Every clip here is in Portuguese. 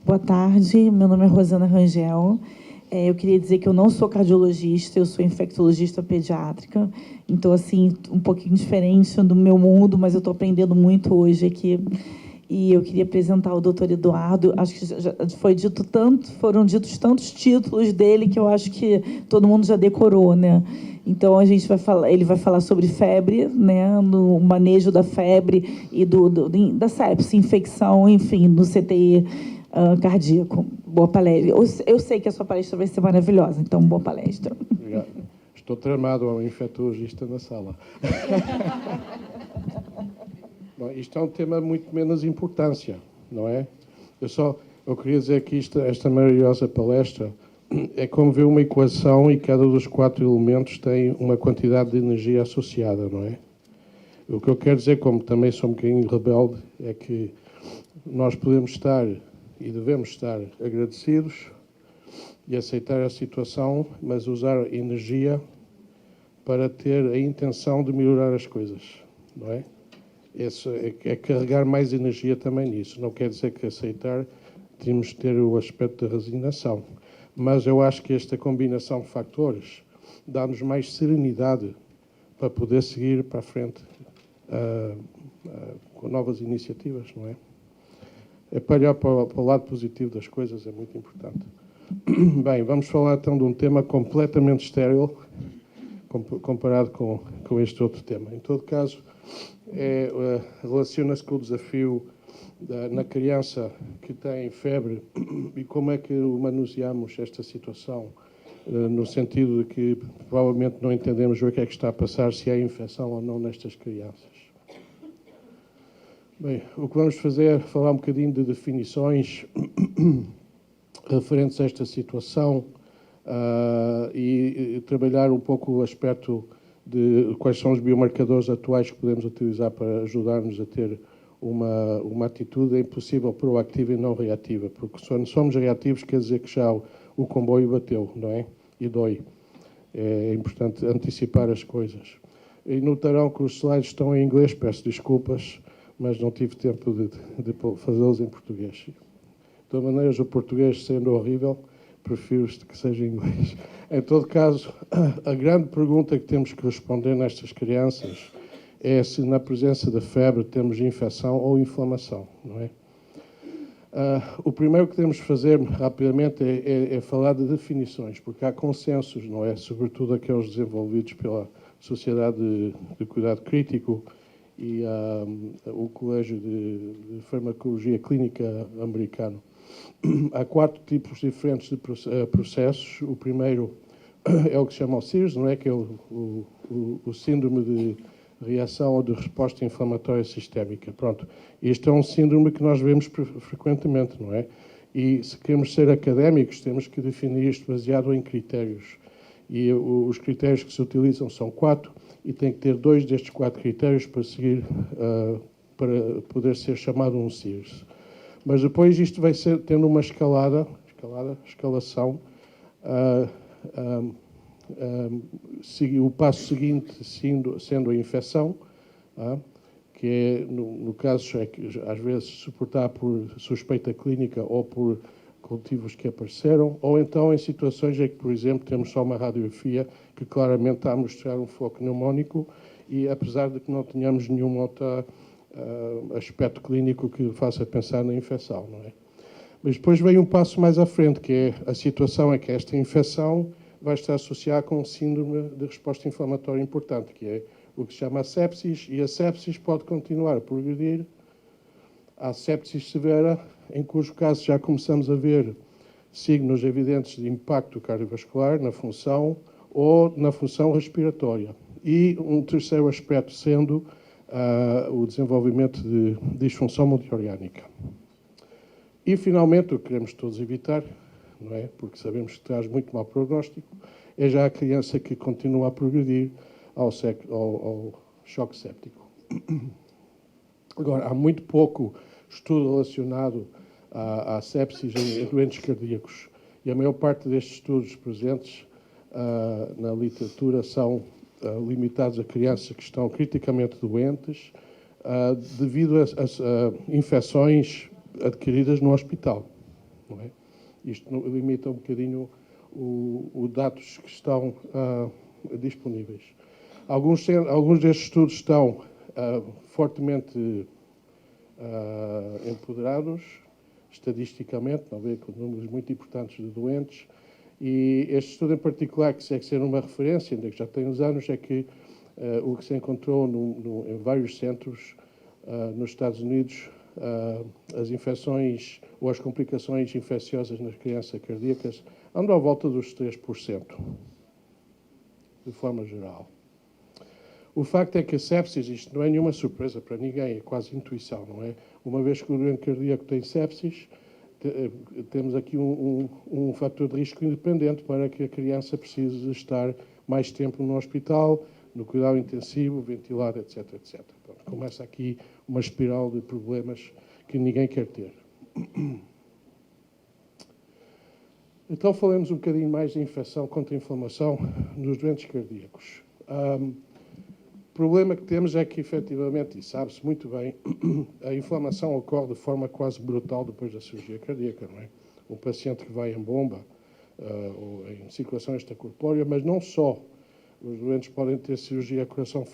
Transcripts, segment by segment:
Boa tarde, meu nome é Rosana Rangel. Eu queria dizer que eu não sou cardiologista, eu sou infectologista pediátrica. Então, assim, um pouquinho diferente do meu mundo, mas eu estou aprendendo muito hoje aqui. E eu queria apresentar o doutor Eduardo. Acho que já foi dito tanto, foram ditos tantos títulos dele que eu acho que todo mundo já decorou, né? Então a gente vai falar, ele vai falar sobre febre, né, no manejo da febre e da sepse, infecção, enfim, no CTI cardíaco. Boa palestra. Eu sei que a sua palestra vai ser maravilhosa, então boa palestra. Obrigado. Estou tramado ao infectologista na sala. Bom, isto é um tema muito menos importância, não é? Eu queria dizer que esta maravilhosa palestra é como ver uma equação e cada dos 4 elementos tem uma quantidade de energia associada, não é? O que eu quero dizer, como também sou um bocadinho rebelde, é que nós podemos estar e devemos estar agradecidos e aceitar a situação, mas usar energia para ter a intenção de melhorar as coisas, não é? É carregar mais energia também nisso. Não quer dizer que aceitar temos de ter o aspecto da resignação. Mas eu acho que esta combinação de fatores dá-nos mais serenidade para poder seguir para a frente com novas iniciativas, não é? É para olhar para o lado positivo das coisas, é muito importante. Bem, vamos falar então de um tema completamente estéril comparado com este outro tema. Em todo caso, relaciona-se com o desafio na criança que tem febre e como é que manuseamos esta situação, no sentido de que provavelmente não entendemos o que é que está a passar, se há infecção ou não nestas crianças. Bem, o que vamos fazer é falar um bocadinho de definições referentes a esta situação e trabalhar um pouco o aspecto de quais são os biomarcadores atuais que podemos utilizar para ajudar-nos a ter uma atitude, em possível, proativa e não reativa, porque se somos reativos quer dizer que já o comboio bateu, não é? E dói. É importante antecipar as coisas. E notarão que os slides estão em inglês, peço desculpas, mas não tive tempo de fazê-los em português. De todas maneiras, o português sendo horrível, prefiro que seja em inglês. Em todo caso, a grande pergunta que temos que responder nestas crianças é se na presença da febre temos infecção ou inflamação, não é? O primeiro que temos de fazer rapidamente é falar de definições, porque há consensos, não é? Sobretudo aqueles desenvolvidos pela Sociedade de Cuidado Crítico e o Colégio de Farmacologia Clínica americano. Há 4 tipos diferentes de processos. O primeiro é o que se chama o SIRS, não é? Que é o síndrome de reação ou de resposta inflamatória sistémica. Pronto. Este é um síndrome que nós vemos frequentemente, não é? E se queremos ser académicos, temos que definir isto baseado em critérios. E os critérios que se utilizam são 4 e tem que ter 2 destes 4 critérios para seguir, para poder ser chamado um SIRS. Mas depois isto vai ser tendo uma escalação. O passo seguinte sendo a infecção, que é, no caso, é que às vezes suportar por suspeita clínica ou por cultivos que apareceram, ou então em situações em que, por exemplo, temos só uma radiografia que claramente está a mostrar um foco pneumónico e, apesar de que não tenhamos nenhum outro aspecto clínico que faça pensar na infecção, não é? Mas depois vem um passo mais à frente, que é a situação é que esta infecção vai estar associada com um síndrome de resposta inflamatória importante, que é o que se chama a sepsis, e a sepsis pode continuar a progredir à sepsis severa, em cujo caso já começamos a ver signos evidentes de impacto cardiovascular na função ou na função respiratória. E um terceiro aspecto sendo o desenvolvimento de disfunção multiorgânica. E, finalmente, o que queremos todos evitar, não é? Porque sabemos que traz muito mau prognóstico, é já a criança que continua a progredir ao choque séptico. Agora, há muito pouco estudo relacionado à sepsis em doentes cardíacos. E a maior parte destes estudos presentes na literatura são limitados a crianças que estão criticamente doentes devido a infecções adquiridas no hospital. não é? Isto limita um bocadinho os dados que estão disponíveis. Alguns destes estudos estão fortemente empoderados, estatisticamente, não é? Com números muito importantes de doentes, e este estudo em particular, que segue ser uma referência, ainda que já tem uns anos, é que o que se encontrou em vários centros nos Estados Unidos, as infecções ou as complicações infecciosas nas crianças cardíacas andam à volta dos 3%, de forma geral. O facto é que a sepsis, isto não é nenhuma surpresa para ninguém, é quase intuição, não é? Uma vez que o doente cardíaco tem sepsis, temos aqui um fator de risco independente para que a criança precise estar mais tempo no hospital, no cuidado intensivo, ventilado, etc, etc. Pronto, começa aqui uma espiral de problemas que ninguém quer ter. Então, falemos um bocadinho mais de infecção contra inflamação nos doentes cardíacos. O problema que temos é que, efetivamente, e sabe-se muito bem, a inflamação ocorre de forma quase brutal depois da cirurgia cardíaca, não é? Um paciente que vai em bomba ou em circulação extracorpórea, mas não só. Os doentes podem ter cirurgia a coração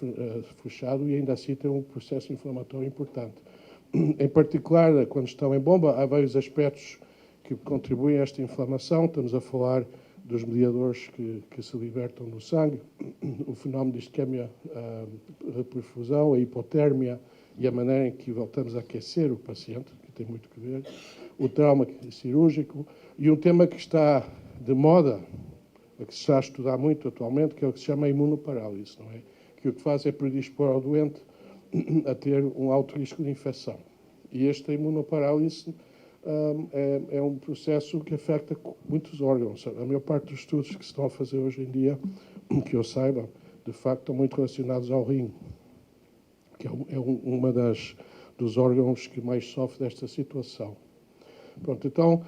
fechado e ainda assim ter um processo inflamatório importante. Em particular, quando estão em bomba, há vários aspectos que contribuem a esta inflamação. Estamos a falar dos mediadores que se libertam do sangue, o fenómeno de isquemia, reperfusão, a hipotérmia e a maneira em que voltamos a aquecer o paciente, que tem muito que ver, o trauma cirúrgico e um tema que está de moda, que se está a estudar muito atualmente, que é o que se chama imunoparálise, não é? Que o que faz é predispor ao doente a ter um alto risco de infecção. E esta imunoparálise é um processo que afeta muitos órgãos. A maior parte dos estudos que se estão a fazer hoje em dia, que eu saiba, de facto, estão muito relacionados ao rim, que é uma dos órgãos que mais sofre desta situação. Pronto, então,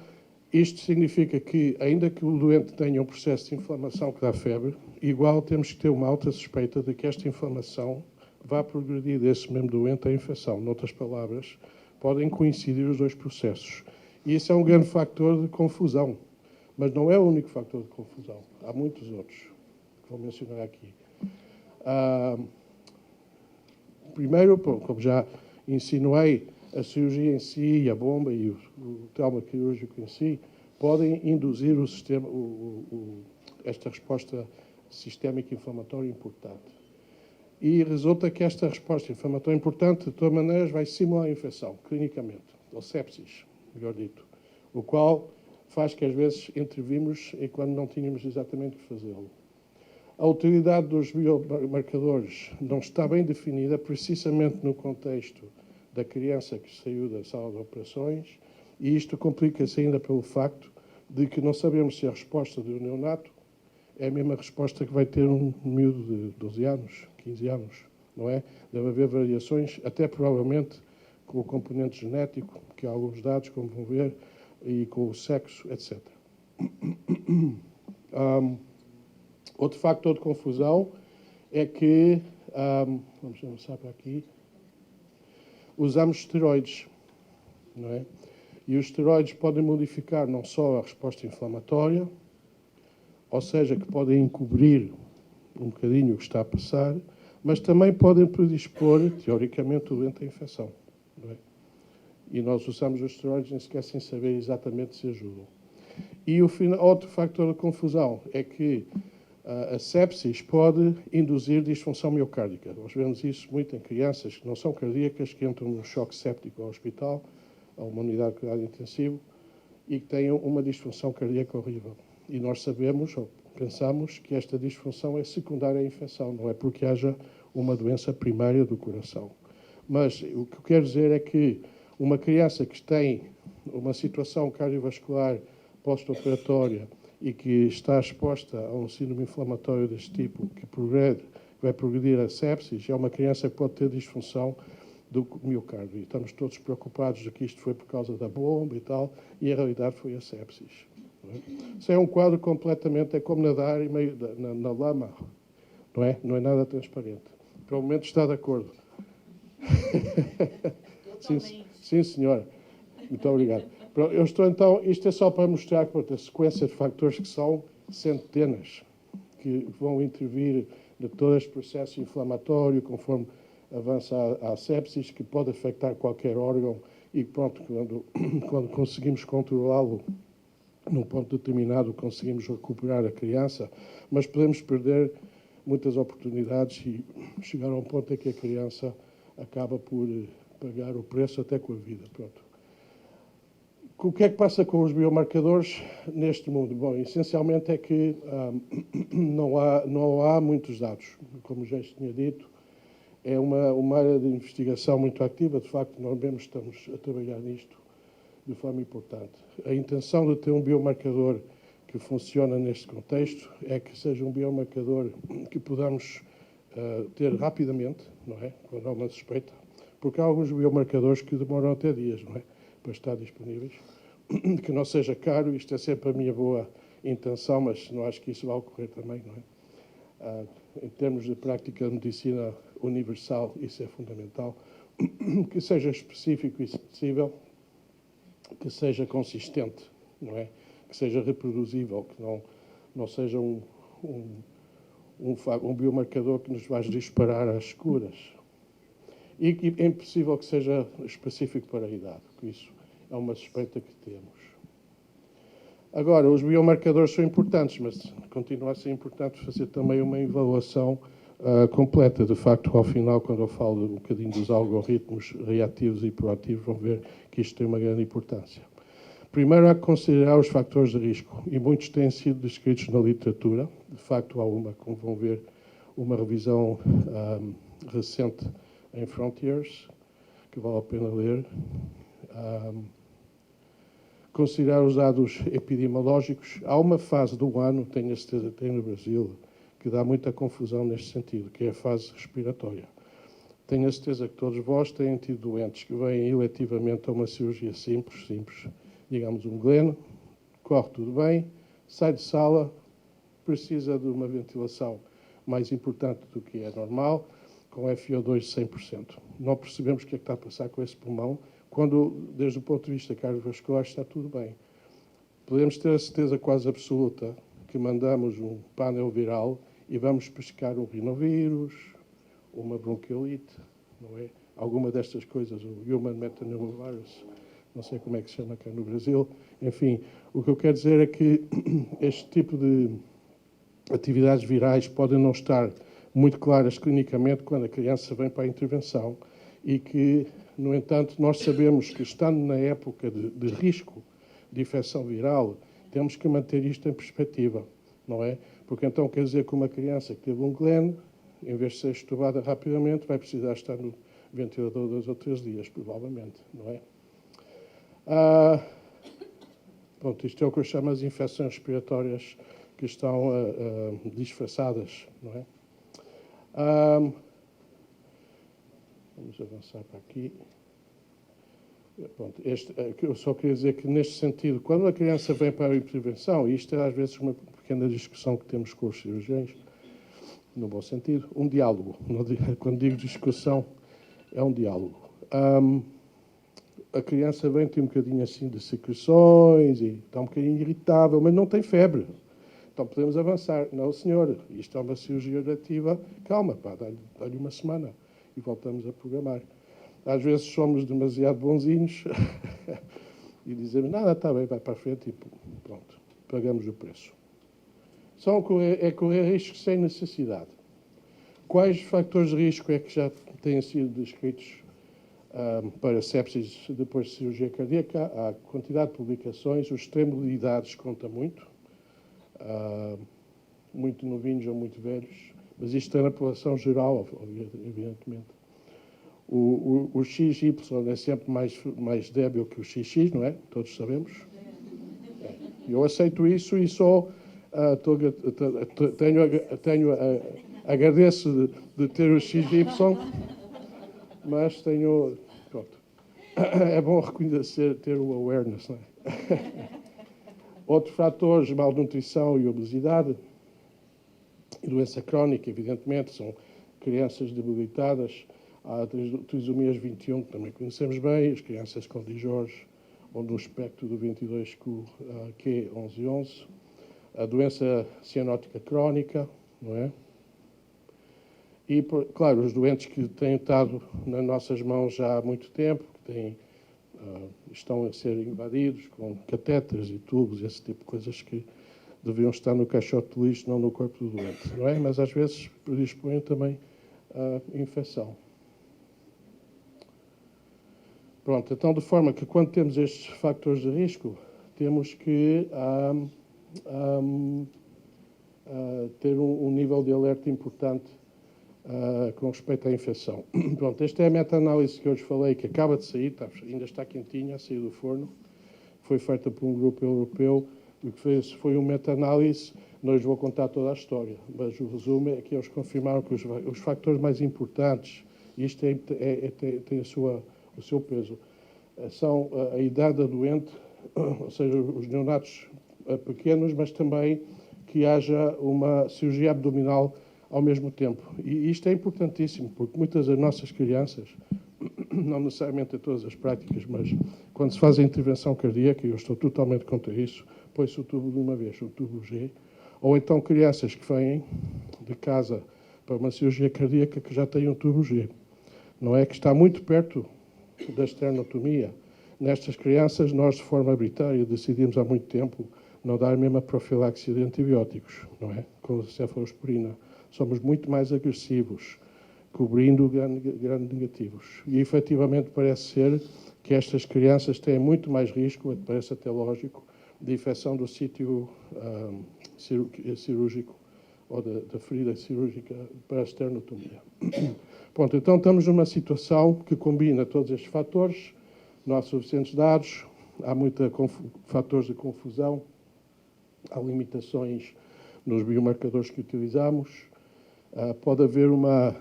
isto significa que, ainda que o doente tenha um processo de inflamação que dá febre, igual temos que ter uma alta suspeita de que esta inflamação vá progredir desse mesmo doente à infecção. Noutras palavras, podem coincidir os dois processos. E isso é um grande fator de confusão. Mas não é o único fator de confusão. Há muitos outros que vou mencionar aqui. Primeiro, como já insinuei, a cirurgia em si, a bomba e o trauma quirúrgico em si podem induzir o sistema, esta resposta sistémica inflamatória importante. E resulta que esta resposta inflamatória importante, de todas maneiras, vai simular a infecção, clinicamente, ou sepsis, melhor dito, o qual faz que, às vezes, intervimos enquanto não tínhamos exatamente que fazê-lo. A utilidade dos biomarcadores não está bem definida, precisamente no contexto da criança que saiu da sala de operações, e isto complica-se ainda pelo facto de que não sabemos se a resposta do neonato é a mesma resposta que vai ter um miúdo de 12 anos, 15 anos, não é? Deve haver variações, até provavelmente com o componente genético, que há alguns dados, como vão ver, e com o sexo, etc. Outro fator de confusão é que, vamos avançar para aqui, usamos esteroides, não é? E os esteroides podem modificar não só a resposta inflamatória, ou seja, que podem encobrir um bocadinho o que está a passar, mas também podem predispor, teoricamente, o doente à infecção, não é? E nós usamos os esteroides nem sequer sem saber exatamente se ajudam. E outro fator de confusão é que a sepsis pode induzir disfunção miocárdica. Nós vemos isso muito em crianças que não são cardíacas, que entram num choque séptico ao hospital, a uma unidade de cuidado intensivo, e que têm uma disfunção cardíaca horrível. E nós sabemos, ou pensamos, que esta disfunção é secundária à infecção, não é porque haja uma doença primária do coração. Mas o que eu quero dizer é que uma criança que tem uma situação cardiovascular pós-operatória e que está exposta a um síndrome inflamatório deste tipo, que vai progredir a sepsis, é uma criança que pode ter disfunção do miocárdio. E estamos todos preocupados de que isto foi por causa da bomba e tal, e a realidade foi a sepsis. Não é? Isso é um quadro completamente, é como nadar meio na lama, não é? Não é nada transparente. Provavelmente está de acordo. Sim, senhora. Muito obrigado. Pronto, eu estou então, isto é só para mostrar a sequência de fatores que são centenas, que vão intervir de todo este processo inflamatório, conforme avança a sepsis, que pode afetar qualquer órgão e, pronto, quando conseguimos controlá-lo num ponto determinado, conseguimos recuperar a criança, mas podemos perder muitas oportunidades e chegar a um ponto em que a criança acaba por pagar o preço até com a vida. Pronto. O que é que passa com os biomarcadores neste mundo? Bom, essencialmente é que não há muitos dados. Como já tinha dito, é uma área de investigação muito ativa. De facto, nós mesmo estamos a trabalhar nisto de forma importante. A intenção de ter um biomarcador que funciona neste contexto é que seja um biomarcador que podamos ter rapidamente, não é? Quando há uma suspeita, porque há alguns biomarcadores que demoram até dias, não é? Para estar disponíveis, que não seja caro. Isto é sempre a minha boa intenção, mas não acho que isso vai ocorrer também, não é? Em termos de prática de medicina universal, isso é fundamental, que seja específico e acessível, que seja consistente, não é? Que seja reproduzível, que não seja um biomarcador que nos vai disparar às escuras. E é impossível que seja específico para a idade, porque isso é uma suspeita que temos. Agora, os biomarcadores são importantes, mas continua a ser importante fazer também uma avaliação completa. De facto, ao final, quando eu falo um bocadinho dos algoritmos reativos e proativos, vão ver que isto tem uma grande importância. Primeiro, há que considerar os fatores de risco, e muitos têm sido descritos na literatura. De facto, há como vão ver, uma revisão recente em Frontiers, que vale a pena ler. Considerar os dados epidemiológicos. Há uma fase do ano, tenho a certeza que tem no Brasil, que dá muita confusão neste sentido, que é a fase respiratória. Tenho a certeza que todos vós têm tido doentes que vêm eletivamente a uma cirurgia simples, digamos um gleno, corre tudo bem, sai de sala, precisa de uma ventilação mais importante do que é normal, com FiO2 de 100%. Não percebemos o que é que está a passar com esse pulmão, quando, desde o ponto de vista cardiovascular, está tudo bem. Podemos ter a certeza quase absoluta que mandamos um pânel viral e vamos pescar um rinovírus, uma bronquiolite, não é? Alguma destas coisas, o Human Metapneumovirus, não sei como é que se chama cá no Brasil. Enfim, o que eu quero dizer é que este tipo de atividades virais podem não estar muito claras clinicamente quando a criança vem para a intervenção e que, no entanto, nós sabemos que, estando na época de risco de infecção viral, temos que manter isto em perspectiva, não é? Porque então quer dizer que uma criança que teve um gleno, em vez de ser estubada rapidamente, vai precisar estar no ventilador 2 ou 3 dias, provavelmente, não é? Pronto, isto é o que eu chamo as infecções respiratórias que estão disfarçadas, não é? Vamos avançar para aqui. Pronto, eu só queria dizer que, neste sentido, quando a criança vem para a intervenção, e isto é às vezes uma pequena discussão que temos com os cirurgiões, no bom sentido, um diálogo. Quando digo discussão, é um diálogo. A criança vem, tem um bocadinho assim de secreções e está um bocadinho irritável, mas não tem febre. Então podemos avançar. Não, senhor, isto é uma cirurgia orativa. Calma, pá, dá-lhe uma semana e voltamos a programar. Às vezes somos demasiado bonzinhos e dizemos, nada, está bem, vai para a frente e pronto, pagamos o preço. Correr riscos sem necessidade. Quais fatores de risco é que já têm sido descritos para sepsis depois de cirurgia cardíaca? Há quantidade de publicações, o extremo de idades conta muito, muito novinhos ou muito velhos, mas isto é na população geral, evidentemente. O XY é sempre mais débil que o XX, não é? Todos sabemos. Eu aceito isso e só agradeço de ter o XY, mas tenho... Pronto. É bom reconhecer, ter o awareness, não é? Outros fatores, malnutrição e obesidade, e doença crónica, evidentemente, são crianças debilitadas. Há trisomias 21, que também conhecemos bem, as crianças com Dijors ou no espectro do 22q1111, a doença cianótica crónica, não é? E, claro, os doentes que têm estado nas nossas mãos já há muito tempo, que estão a ser invadidos com catéteres e tubos, esse tipo de coisas que deviam estar no caixote de lixo, não no corpo do doente, não é? Mas às vezes predispõem também à infecção. Pronto, então de forma que quando temos estes fatores de risco, temos que ter um nível de alerta importante com respeito à infecção. Pronto, esta é a meta-análise que eu hoje falei, que acaba de sair, ainda está quentinha, a sair do forno. Foi feita por um grupo europeu. O que fez foi uma meta-análise. Não lhes vou contar toda a história, mas o resumo é que eles confirmaram que os fatores mais importantes, e isto tem o seu peso, são a idade da doente, ou seja, os neonatos pequenos, mas também que haja uma cirurgia abdominal ao mesmo tempo. E isto é importantíssimo, porque muitas das nossas crianças, não necessariamente a todas as práticas, mas quando se faz a intervenção cardíaca, e eu estou totalmente contra isso, põe-se o tubo de uma vez, o tubo G, ou então crianças que vêm de casa para uma cirurgia cardíaca que já têm um tubo G. Não é que está muito perto da esternotomia. Nestas crianças, nós, de forma arbitrária, decidimos há muito tempo não dar mesmo a profilaxia de antibióticos, não é? Com a cefalosporina. Somos muito mais agressivos, cobrindo grandes negativos. E, efetivamente, parece ser que estas crianças têm muito mais risco, parece até lógico, de infecção do sítio cirúrgico ou da ferida cirúrgica para a esternotomia. Pronto, então estamos numa situação que combina todos estes fatores, não há suficientes dados, há muitos fatores de confusão, há limitações nos biomarcadores que utilizamos, pode haver uma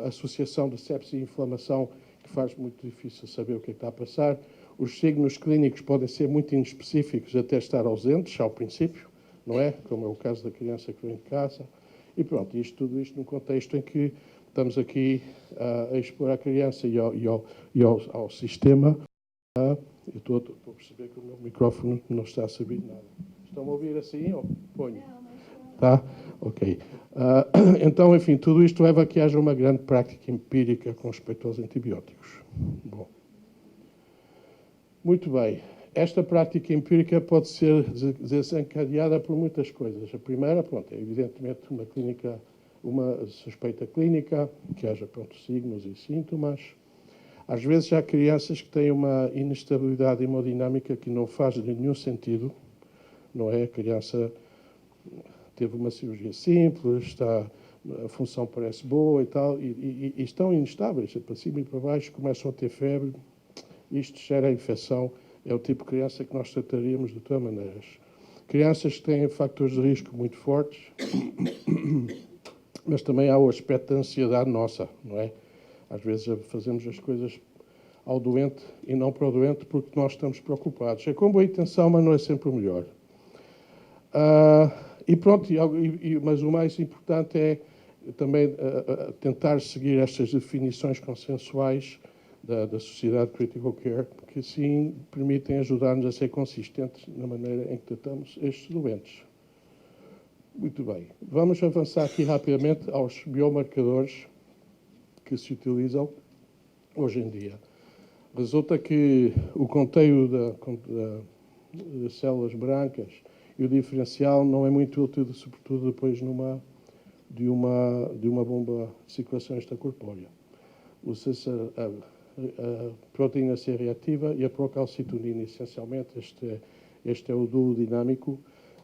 associação de sepsis e inflamação que faz muito difícil saber o que está a passar. Os signos clínicos podem ser muito inespecíficos, até estar ausentes ao princípio, não é? Como é o caso da criança que vem de casa. E pronto, tudo isto num contexto em que estamos aqui a expor à criança e ao sistema. Eu estou a perceber que o meu microfone não está a servir de nada. Estão a ouvir assim ou ponho? Tá? Ok. Então, enfim, tudo isto leva a que haja uma grande prática empírica com respeito aos antibióticos. Bom. Muito bem. Esta prática empírica pode ser desencadeada por muitas coisas. A primeira, pronto, é evidentemente uma suspeita clínica, que haja, pronto, signos e sintomas. Às vezes há crianças que têm uma inestabilidade hemodinâmica que não faz nenhum sentido, não é? A criança teve uma cirurgia simples, a função parece boa e tal, e estão instáveis, para cima e para baixo, começam a ter febre. Isto gera infecção, é o tipo de criança que nós trataríamos de todas maneiras. Crianças que têm fatores de risco muito fortes, mas também há o aspecto da ansiedade nossa, não é? Às vezes fazemos as coisas ao doente e não para o doente porque nós estamos preocupados. É com boa intenção, mas não é sempre o melhor. E pronto, mas o mais importante é também tentar seguir estas definições consensuais da Sociedade Critical Care, que sim permitem ajudar-nos a ser consistentes na maneira em que tratamos estes doentes. Muito bem. Vamos avançar aqui rapidamente aos biomarcadores que se utilizam hoje em dia. Resulta que o conteúdo das células brancas e o diferencial não é muito útil, sobretudo depois de uma bomba de circulação extracorpórea. Usa-se a proteína C reativa e a procalcitonina, essencialmente. Este é o duo dinâmico,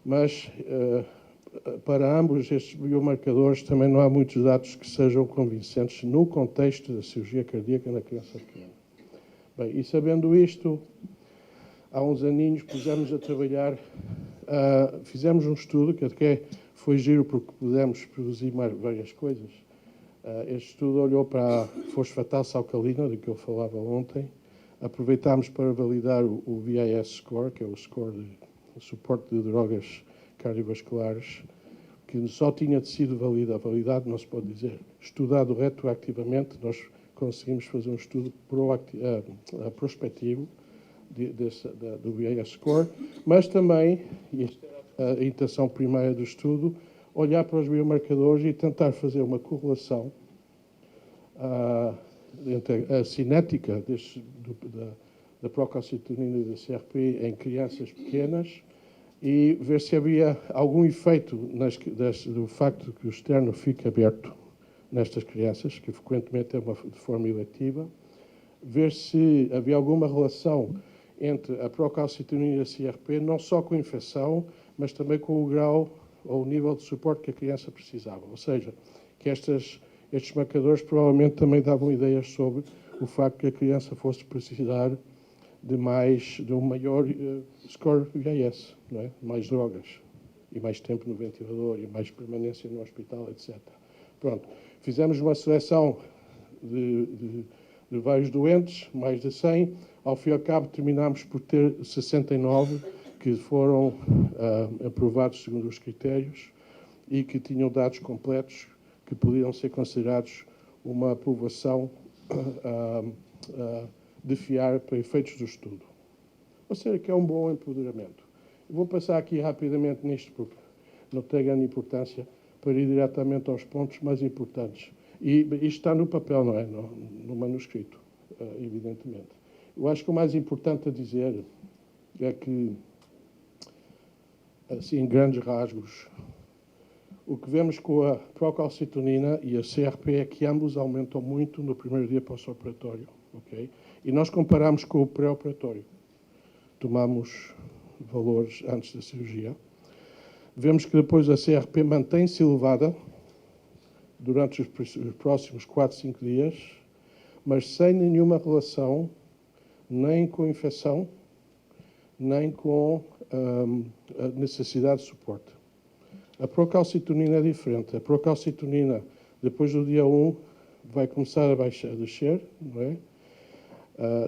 mas para ambos estes biomarcadores também não há muitos dados que sejam convincentes no contexto da cirurgia cardíaca na criança pequena. Bem, e sabendo isto, há uns aninhos pusemos a trabalhar, fizemos um estudo que até foi giro porque pudemos produzir várias coisas. Este estudo olhou para a fosfatase alcalina, de que eu falava ontem. Aproveitámos para validar o VIS score, que é o score de suporte de drogas cardiovasculares, que só tinha sido validado, não se pode dizer, estudado retroativamente. Nós conseguimos fazer um estudo prospectivo do BAS Score, mas também, e esta era a intenção primeira do estudo, olhar para os biomarcadores e tentar fazer uma correlação entre a cinética da procalcitonina e da CRP em crianças pequenas e ver se havia algum efeito do facto que o externo fica aberto nestas crianças, que frequentemente é de forma eletiva, ver se havia alguma relação entre a procalcitonina e a CRP, não só com a infecção, mas também com o grau ou o nível de suporte que a criança precisava. Ou seja, que estes marcadores provavelmente também davam ideias sobre o facto que a criança fosse precisar de um maior score VAS, não é? Mais drogas, e mais tempo no ventilador, e mais permanência no hospital, etc. Pronto, fizemos uma seleção de vários doentes, mais de 100. Ao fim e ao cabo, terminámos por ter 69 que foram aprovados segundo os critérios e que tinham dados completos que podiam ser considerados uma aprovação de fiar para efeitos do estudo. Ou seja, que é um bom empoderamento. Eu vou passar aqui rapidamente nisto, porque não tem grande importância, para ir diretamente aos pontos mais importantes. E isto está no papel, não é? No manuscrito, evidentemente. Eu acho que o mais importante a dizer é que, assim, em grandes rasgos, o que vemos com a procalcitonina e a CRP é que ambos aumentam muito no primeiro dia pós-operatório. Okay? E nós comparamos com o pré-operatório. Tomamos valores antes da cirurgia. Vemos que depois a CRP mantém-se elevada durante os próximos 4, 5 dias, mas sem nenhuma relação nem com infecção, nem com a necessidade de suporte. A procalcitonina é diferente. A procalcitonina, depois do dia 1, vai começar a descer, não é?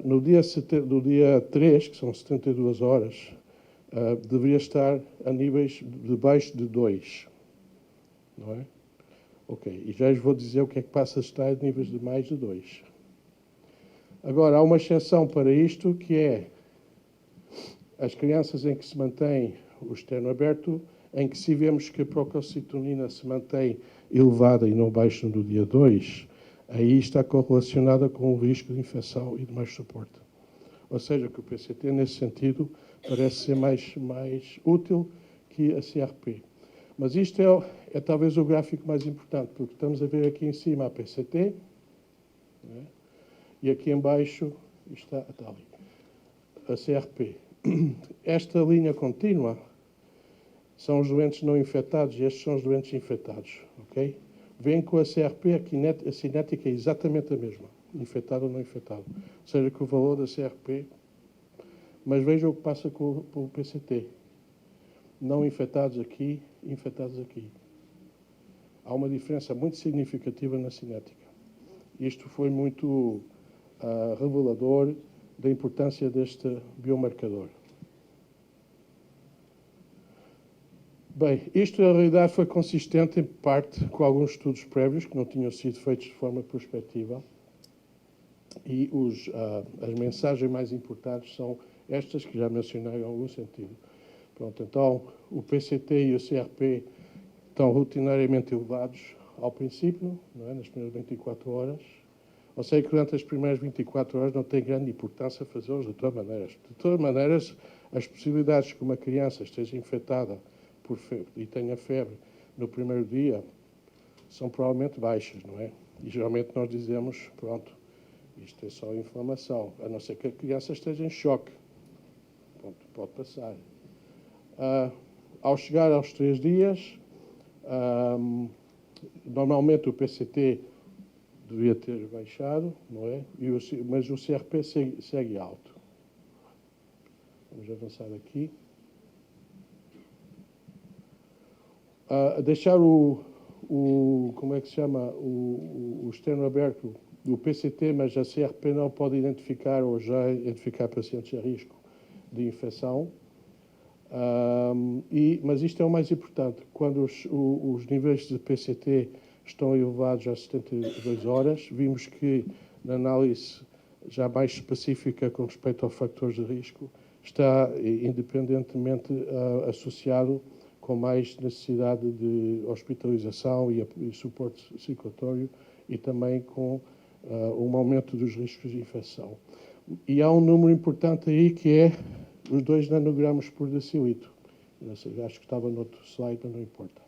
No dia 3, que são 72 horas, deveria estar a níveis debaixo de 2, não é? Ok, e já lhes vou dizer o que é que passa a estar a níveis de mais de 2. Agora, há uma exceção para isto, que é as crianças em que se mantém o externo aberto, em que se vemos que a procalcitonina se mantém elevada e não baixa no dia 2, aí está correlacionada com o risco de infecção e de mais suporte. Ou seja, que o PCT, nesse sentido, parece ser mais útil que a CRP. Mas isto é talvez o gráfico mais importante, porque estamos a ver aqui em cima a PCT, né? E aqui em baixo está ali, a CRP. Esta linha contínua são os doentes não infectados e estes são os doentes infectados. Okay? Vem com a CRP, a cinética é exatamente a mesma, infectado ou não infectado. Ou seja, que o valor da CRP... Mas vejam o que passa com o PCT. Não infectados aqui, infectados aqui. Há uma diferença muito significativa na cinética. Isto foi muito revelador da importância deste biomarcador. Bem, isto na realidade foi consistente em parte com alguns estudos prévios que não tinham sido feitos de forma prospectiva e as mensagens mais importantes são estas que já mencionei em algum sentido. Pronto, então, o PCT e o CRP estão rotinariamente elevados ao princípio, não é? Nas primeiras 24 horas. Eu sei que durante as primeiras 24 horas não tem grande importância fazê-los de todas maneiras. De todas maneiras, as possibilidades que uma criança esteja infectada por febre e tenha febre no primeiro dia são provavelmente baixas, não é? E geralmente nós dizemos, pronto, isto é só inflamação, a não ser que a criança esteja em choque. Pronto, pode passar. Ao chegar aos 3 dias, normalmente o PCT devia ter baixado, não é? Mas o CRP segue alto. Vamos avançar aqui. Deixar como é que se chama, o externo aberto do PCT, mas a CRP não pode identificar ou já identificar pacientes a risco de infecção. Mas isto é o mais importante. Quando os níveis de PCT estão elevados às 72 horas, vimos que na análise já mais específica com respeito aos fatores de risco, está independentemente associado com mais necessidade de hospitalização e suporte circulatório e também com um aumento dos riscos de infecção. E há um número importante aí que é os 2 nanogramas por decilitro. Não sei, acho que estava no outro slide, mas não importa.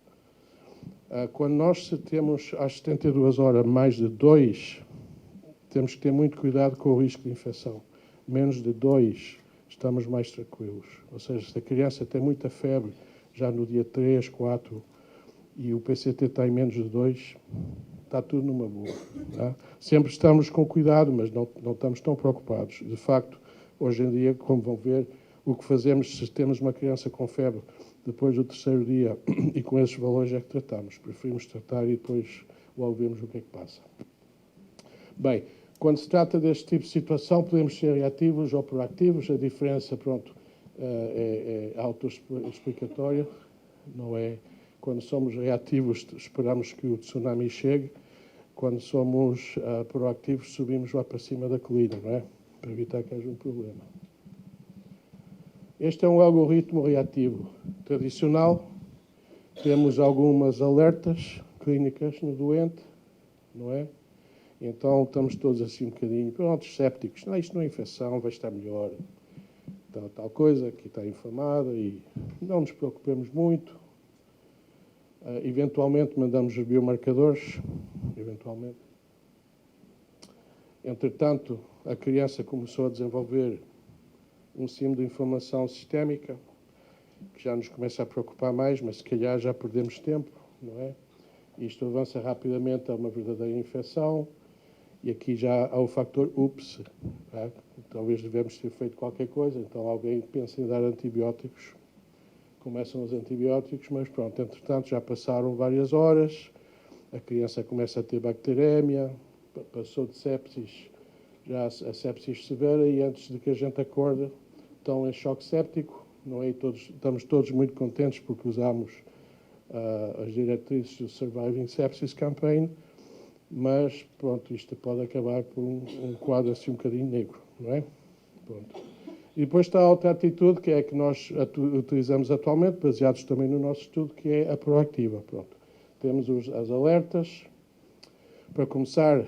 Quando nós temos às 72 horas mais de 2, temos que ter muito cuidado com o risco de infecção. Menos de 2, estamos mais tranquilos. Ou seja, se a criança tem muita febre, já no dia 3, 4, e o PCT está em menos de 2, está tudo numa boa. Tá? Sempre estamos com cuidado, mas não estamos tão preocupados. De facto, hoje em dia, como vão ver, o que fazemos se temos uma criança com febre depois do 3º dia e com esses valores é que tratamos. Preferimos tratar e depois logo vemos o que é que passa. Bem, quando se trata deste tipo de situação, podemos ser reativos ou proativos. A diferença, pronto, é autoexplicatória. Não é? Quando somos reativos, esperamos que o tsunami chegue. Quando somos proativos, subimos lá para cima da colina, não é? Para evitar que haja um problema. Este é um algoritmo reativo tradicional. Temos algumas alertas clínicas no doente, não é? Então estamos todos assim um bocadinho, pronto, escépticos. Não, isto não é infecção, vai estar melhor. Tal coisa, que está inflamada e não nos preocupemos muito. Eventualmente mandamos os biomarcadores, eventualmente. Entretanto, a criança começou a desenvolver um síndrome de inflamação sistémica, que já nos começa a preocupar mais, mas se calhar já perdemos tempo, não é? Isto avança rapidamente a uma verdadeira infecção, e aqui já há o fator ups, tá? Talvez devemos ter feito qualquer coisa, então alguém pensa em dar antibióticos, começam os antibióticos, mas pronto, entretanto já passaram várias horas, a criança começa a ter bacterémia, passou de sepsis, já a sepsis severa, e antes de que a gente acorde, estão em choque séptico, não é? Estamos todos muito contentes porque usámos as diretrizes do Surviving Sepsis Campaign, mas pronto, isto pode acabar por um quadro assim um bocadinho negro, não é? Pronto. E depois está a outra atitude, que é a que nós utilizamos atualmente, baseados também no nosso estudo, que é a proativa. Pronto. Temos as alertas. Para começar,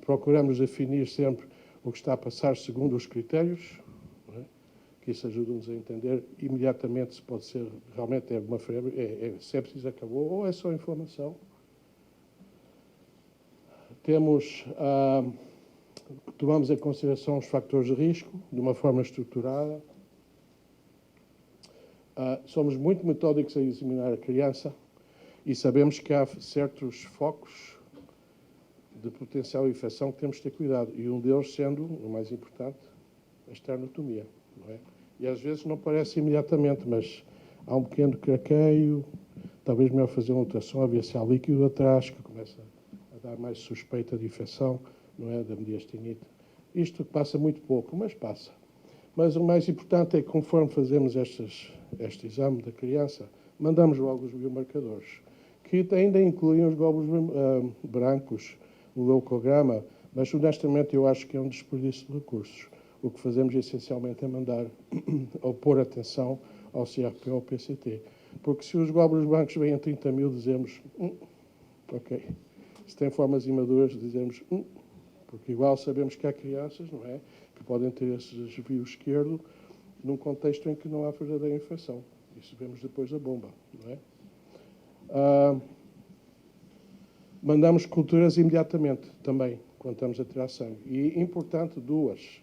procuramos definir sempre o que está a passar segundo os critérios, não é? Que isso ajuda-nos a entender imediatamente se pode ser, realmente é uma febre, sepsis acabou, ou é só inflamação. Tomamos em consideração os fatores de risco de uma forma estruturada. Somos muito metódicos a examinar a criança e sabemos que há certos focos de potencial infecção que temos de ter cuidado. E um deles sendo, o mais importante, a esternotomia, não é? E às vezes não parece imediatamente, mas há um pequeno craqueio, talvez melhor fazer uma ultrassom, a ver se há líquido atrás, que começa a dar mais suspeita de infecção, não é? Da mediastinite. Isto passa muito pouco, mas passa. Mas o mais importante é que, conforme fazemos este exame da criança, mandamos logo os biomarcadores, que ainda incluem os glóbulos brancos, o leucograma, mas honestamente eu acho que é um desperdício de recursos. O que fazemos essencialmente é mandar ou pôr atenção ao CRP ou ao PCT. Porque se os glóbulos brancos vêm a 30 mil, dizemos, ok. Se tem formas imaduras, dizemos, porque igual sabemos que há crianças, não é, que podem ter esse desvio esquerdo num contexto em que não há verdadeira infecção. Isso vemos depois da bomba, não é? Mandamos culturas imediatamente, também, quando estamos a tirar sangue. E, importante, 2,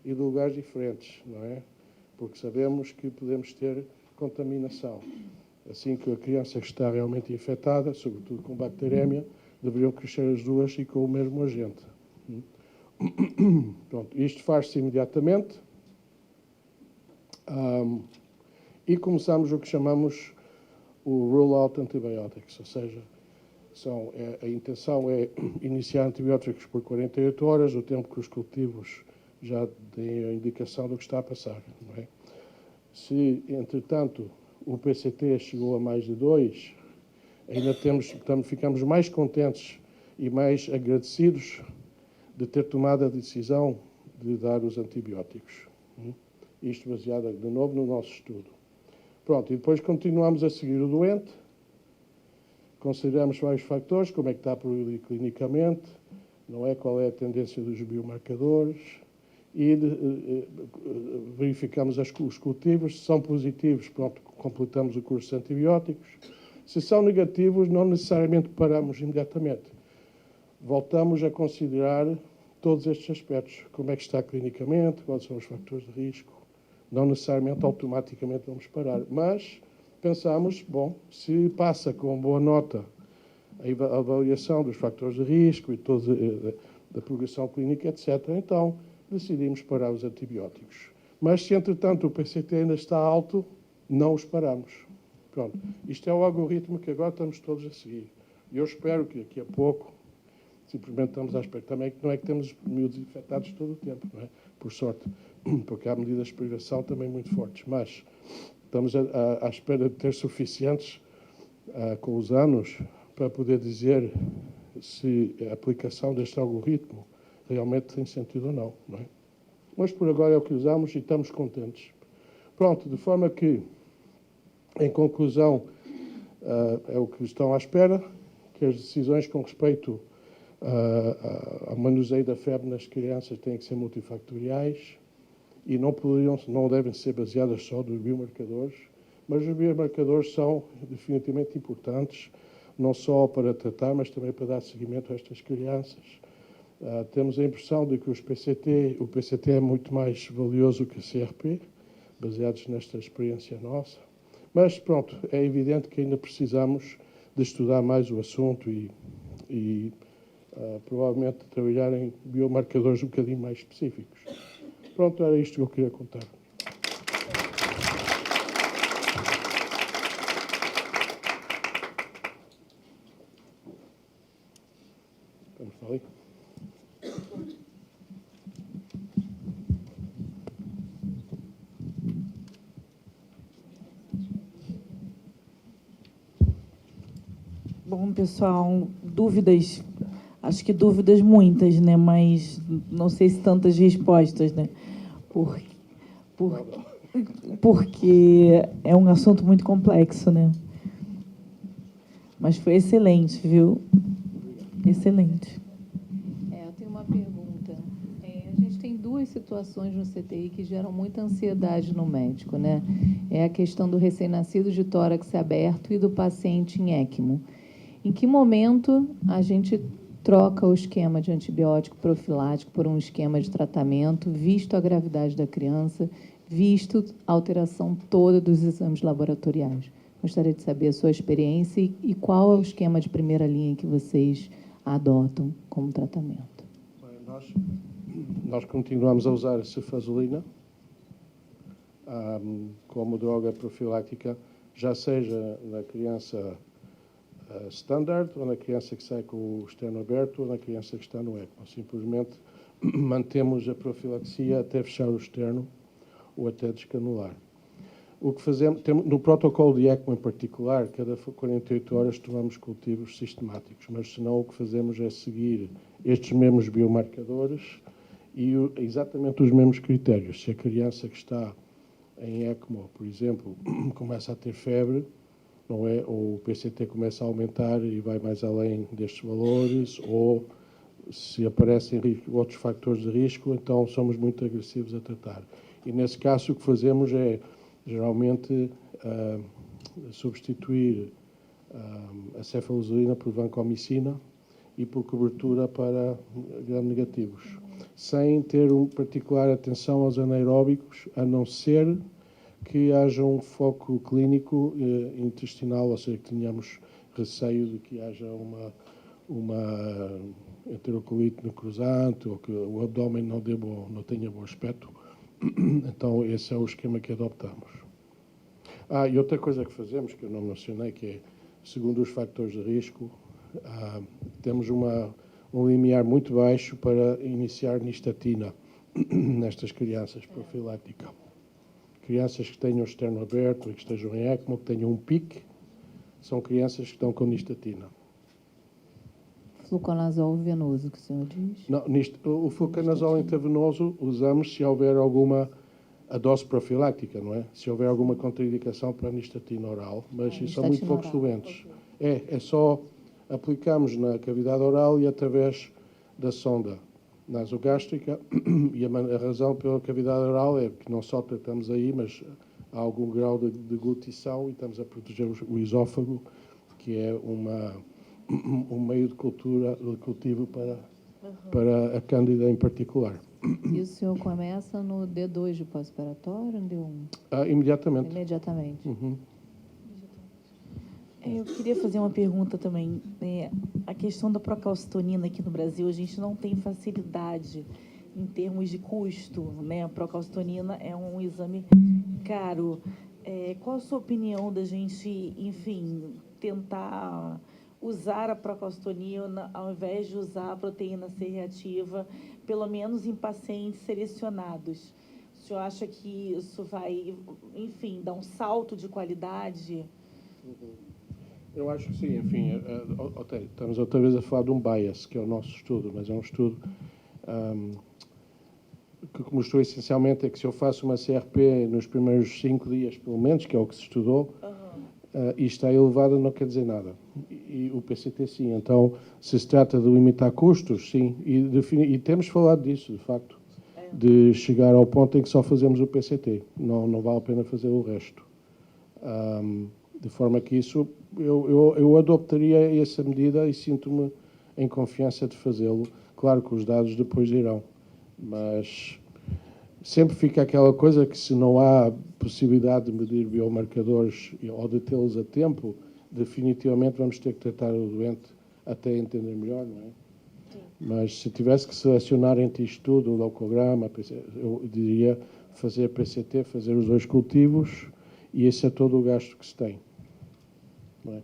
e de lugares diferentes, não é? Porque sabemos que podemos ter contaminação. Assim que a criança está realmente infectada, sobretudo com bacterémia, deveriam crescer as 2 e com o mesmo agente. Pronto, isto faz-se imediatamente. E começamos o que chamamos o roll-out antibiotics, ou seja, a intenção é iniciar antibióticos por 48 horas, o tempo que os cultivos já têm a indicação do que está a passar. Não é? Se, entretanto, o PCT chegou a mais de 2, ainda ficamos mais contentes e mais agradecidos de ter tomado a decisão de dar os antibióticos. Isto baseado, de novo, no nosso estudo. Pronto, e depois continuamos a seguir o doente, consideramos vários fatores, como é que está a progredir clinicamente, não é? Qual é a tendência dos biomarcadores, e verificamos os cultivos. Se são positivos, pronto, completamos o curso de antibióticos. Se são negativos, não necessariamente paramos imediatamente. Voltamos a considerar todos estes aspectos. Como é que está clinicamente, quais são os fatores de risco. Não necessariamente, automaticamente, vamos parar. Mas pensamos, bom, se passa com boa nota a avaliação dos fatores de risco e toda da progressão clínica, etc., então decidimos parar os antibióticos. Mas se, entretanto, o PCT ainda está alto, não os paramos. Pronto. Isto é o algoritmo que agora estamos todos a seguir. E eu espero que daqui a pouco, simplesmente estamos à espera. Também não é que temos miúdos infectados todo o tempo, não é? Por sorte, porque há medidas de privação também muito fortes. Mas estamos à espera de ter suficientes com os anos para poder dizer se a aplicação deste algoritmo realmente tem sentido ou não, não é? Mas por agora é o que usamos e estamos contentes. Pronto, de forma que, em conclusão, é o que estão à espera, que as decisões com respeito ao manuseio da febre nas crianças têm que ser multifactoriais e não devem ser baseadas só dos biomarcadores, mas os biomarcadores são definitivamente importantes, não só para tratar, mas também para dar seguimento a estas crianças. Temos a impressão de que o PCT é muito mais valioso que o CRP, baseados nesta experiência nossa. Mas, pronto, é evidente que ainda precisamos de estudar mais o assunto e provavelmente trabalhar em biomarcadores um bocadinho mais específicos. Pronto, era isto que eu queria contar. Vamos falar aí? Bom, pessoal, dúvidas, acho que dúvidas muitas, né? Mas não sei se tantas respostas, né? Porque é um assunto muito complexo, né? Mas foi excelente, viu? Excelente. Eu tenho uma pergunta. A gente tem duas situações no CTI que geram muita ansiedade no médico, né? É a questão do recém-nascido de tórax aberto e do paciente em ECMO. Em que momento a gente troca o esquema de antibiótico profilático por um esquema de tratamento, visto a gravidade da criança, visto a alteração toda dos exames laboratoriais? Gostaria de saber a sua experiência e qual é o esquema de primeira linha que vocês adotam como tratamento. Nós continuamos a usar a cefazolina como droga profilática, já seja na criança standard, ou na criança que sai com o externo aberto, ou na criança que está no ECMO. Simplesmente mantemos a profilaxia até fechar o externo ou até descanular. O que fazemos, no protocolo de ECMO em particular, cada 48 horas tomamos cultivos sistemáticos, mas senão o que fazemos é seguir estes mesmos biomarcadores e exatamente os mesmos critérios. Se a criança que está em ECMO, por exemplo, começa a ter febre, não é? Ou o PCT começa a aumentar e vai mais além destes valores, ou se aparecem outros fatores de risco, então somos muito agressivos a tratar. E nesse caso o que fazemos é, geralmente, substituir a cefalozolina por vancomicina e por cobertura para gram-negativos, sem ter uma particular atenção aos anaeróbicos, a não ser que haja um foco clínico intestinal, ou seja, que tenhamos receio de que haja uma enterocolite necrosante ou que o abdômen não tenha bom aspecto. Então, esse é o esquema que adoptamos. E outra coisa que fazemos, que eu não mencionei, que é, segundo os fatores de risco, temos um limiar muito baixo para iniciar nistatina nestas crianças profilática. Crianças que tenham o externo aberto e que estejam em ECMO, que tenham um pique, são crianças que estão com nistatina. fluconazol venoso que o senhor diz? Não, o fluconazol intravenoso usamos se houver alguma a dose profiláctica, não é? Se houver alguma contraindicação para a nistatina oral, mas são muito poucos doentes. É só aplicamos na cavidade oral e através da sonda nasogástrica, e a razão pela cavidade oral é que não só tratamos aí, mas há algum grau de deglutição e estamos a proteger o esófago, que é um meio de cultivo para a cândida em particular. E o senhor começa no D2 de pós-operatório ou no D1? Imediatamente. Imediatamente. Uhum. Eu queria fazer uma pergunta também. A questão da procalcitonina aqui no Brasil, a gente não tem facilidade em termos de custo, né? A procalcitonina é um exame caro. Qual a sua opinião da gente, enfim, tentar usar a procalcitonina ao invés de usar a proteína C reativa, pelo menos em pacientes selecionados? O senhor acha que isso vai, enfim, dar um salto de qualidade? Eu acho que sim, enfim, estamos outra vez a falar de um bias, que é o nosso estudo, mas é um estudo que mostrou essencialmente é que se eu faço uma CRP nos primeiros 5 dias, pelo menos, que é o que se estudou, e está elevada, não quer dizer nada. E o PCT sim. Então, se trata de limitar custos, sim. E temos falado disso, de facto, de chegar ao ponto em que só fazemos o PCT. Não vale a pena fazer o resto. De forma que isso, eu adoptaria essa medida e sinto-me em confiança de fazê-lo. Claro que os dados depois irão, mas sempre fica aquela coisa que se não há possibilidade de medir biomarcadores ou de tê-los a tempo, definitivamente vamos ter que tratar o doente até entender melhor, não é? Sim. Mas se tivesse que selecionar entre isto tudo, o leucograma, eu diria fazer PCT, fazer os 2 cultivos, e esse é todo o gasto que se tem. Não é?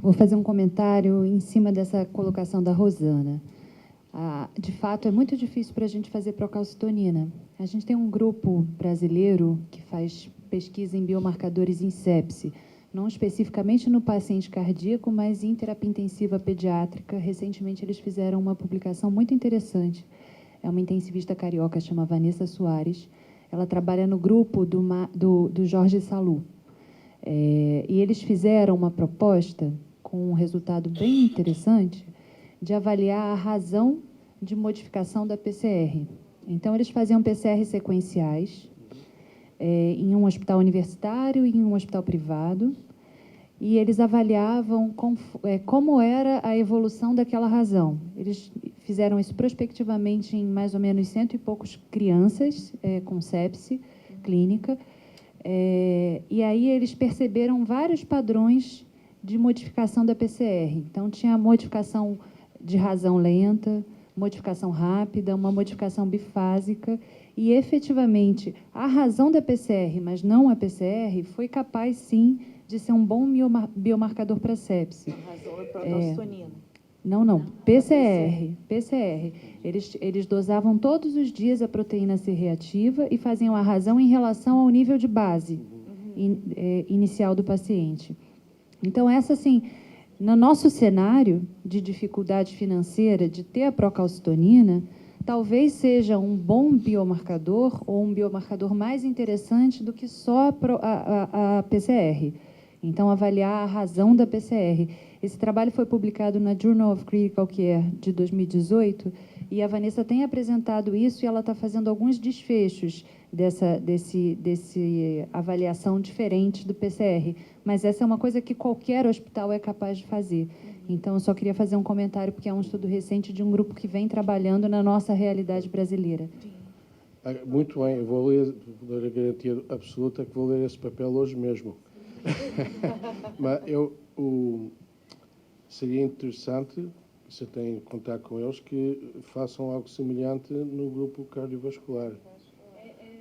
Vou fazer um comentário em cima dessa colocação da Rosana. De fato, é muito difícil para a gente fazer procalcitonina. A gente tem um grupo brasileiro que faz pesquisa em biomarcadores em sepse, não especificamente no paciente cardíaco, mas em terapia intensiva pediátrica. Recentemente, eles fizeram uma publicação muito interessante. É uma intensivista carioca, chama Vanessa Soares. Ela trabalha no grupo do Jorge Salu. E eles fizeram uma proposta com um resultado bem interessante de avaliar a razão de modificação da PCR. Então, eles faziam PCR sequenciais em um hospital universitário e em um hospital privado, e eles avaliavam como era a evolução daquela razão. Eles fizeram isso prospectivamente em mais ou menos 100 e poucos crianças com sepse clínica, e aí eles perceberam vários padrões de modificação da PCR. Então, tinha modificação de razão lenta, modificação rápida, uma modificação bifásica, e efetivamente a razão da PCR, mas não a PCR, foi capaz sim de ser um bom biomarcador para sepse. A razão é procalcitonina. Não. PCR. Eles dosavam todos os dias a proteína C reativa e faziam a razão em relação ao nível de base inicial do paciente. Então, essa, assim, no nosso cenário de dificuldade financeira de ter a procalcitonina, talvez seja um bom biomarcador ou um biomarcador mais interessante do que só a PCR. Então, avaliar a razão da PCR. Esse trabalho foi publicado na Journal of Critical Care de 2018, e a Vanessa tem apresentado isso, e ela está fazendo alguns desfechos desse avaliação diferente do PCR. Mas essa é uma coisa que qualquer hospital é capaz de fazer. Então, eu só queria fazer um comentário, porque é um estudo recente de um grupo que vem trabalhando na nossa realidade brasileira. Muito bem, eu vou ler a garantia absoluta que vou ler esse papel hoje mesmo. Mas seria interessante, se tem contato com eles, que façam algo semelhante no grupo cardiovascular.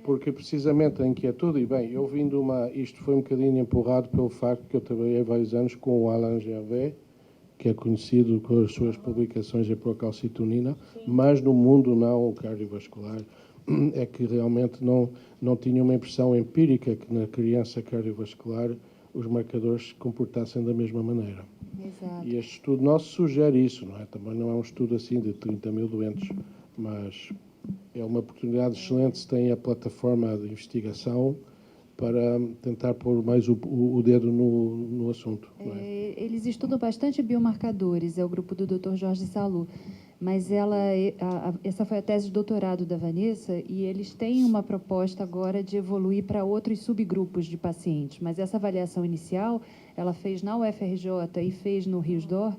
Porque precisamente a inquietude, e bem, eu vim de isto foi um bocadinho empurrado pelo facto que eu trabalhei vários anos com o Alain Gervais, que é conhecido com as suas publicações em procalcitonina, mas no mundo não cardiovascular, é que realmente não tinha uma impressão empírica que na criança cardiovascular os marcadores se comportassem da mesma maneira. Exato. E este estudo nosso sugere isso, não é? Também não é um estudo assim de 30 mil doentes, mas é uma oportunidade excelente se tem a plataforma de investigação para tentar pôr mais o dedo no assunto. Não é? Eles estudam bastante biomarcadores, é o grupo do Dr. Jorge Salu, mas essa foi a tese de doutorado da Vanessa, e eles têm uma proposta agora de evoluir para outros subgrupos de pacientes, mas essa avaliação inicial, ela fez na UFRJ e fez no Riosdor,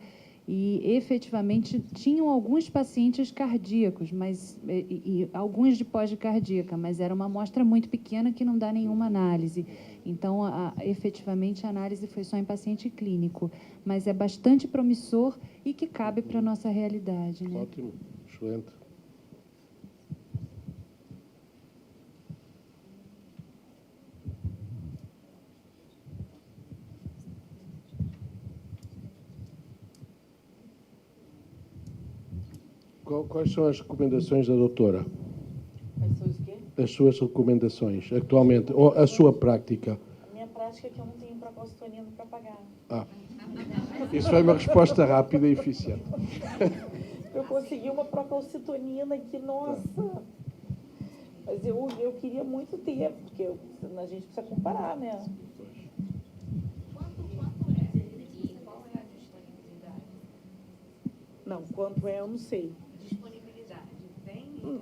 e efetivamente tinham alguns pacientes cardíacos, e alguns de pós-cardíaca, mas era uma amostra muito pequena que não dá nenhuma análise. Então, efetivamente, a análise foi só em paciente clínico, mas é bastante promissor e que cabe para a nossa realidade. Né? Ótimo, excelente. Quais são as recomendações da doutora? As suas recomendações, atualmente, ou a sua prática? A minha prática é que eu não tenho procalcitonina para pagar. Isso foi uma resposta rápida e eficiente. Eu consegui uma procalcitonina que, nossa... Mas eu queria muito ter, porque a gente precisa comparar, né? Qual é a disponibilidade? Não, quanto é, eu não sei. Disponibilidade.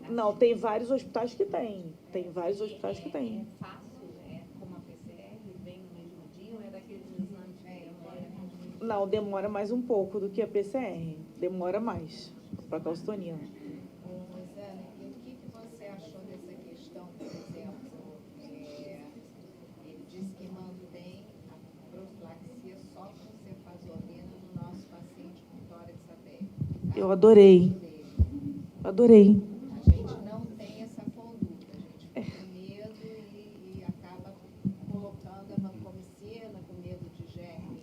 Não, tem vários hospitais que tem. Tem vários hospitais que tem. É fácil, é como a PCR, vem no mesmo dia ou é daqueles exames que demora? Não, demora mais um pouco do que a PCR. Demora mais para a calcitonina. Rosana, e o que você achou dessa questão, por exemplo, ele diz que mantém a profilaxia só com cefazolina no nosso paciente com tórax aberto. Eu adorei. Adorei. A gente não tem essa conduta, a gente fica com medo e acaba colocando a vancomicina com medo de germe,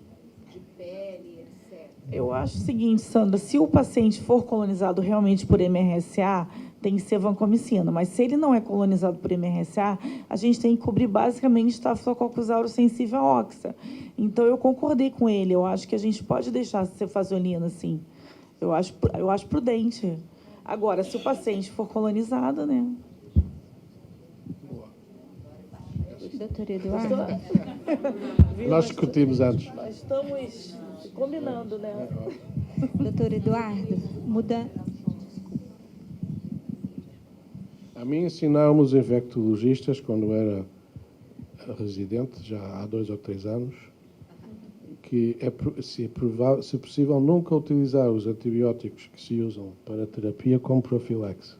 de pele, etc. Eu acho o seguinte, Sandra, se o paciente for colonizado realmente por MRSA, tem que ser vancomicina, mas se ele não é colonizado por MRSA, a gente tem que cobrir basicamente Staphylococcus aureus sensível à oxa. Então, eu concordei com ele, eu acho que a gente pode deixar cefazolina, sim. Eu acho prudente. Agora, se o paciente for colonizado, né? Doutor Eduardo, Nós discutimos antes. Nós estamos combinando, né? doutor Eduardo, muda. A mim ensinaram os infectologistas, quando era residente, já há 2 ou 3 anos, que se possível, nunca utilizar os antibióticos que se usam para terapia como profilaxe.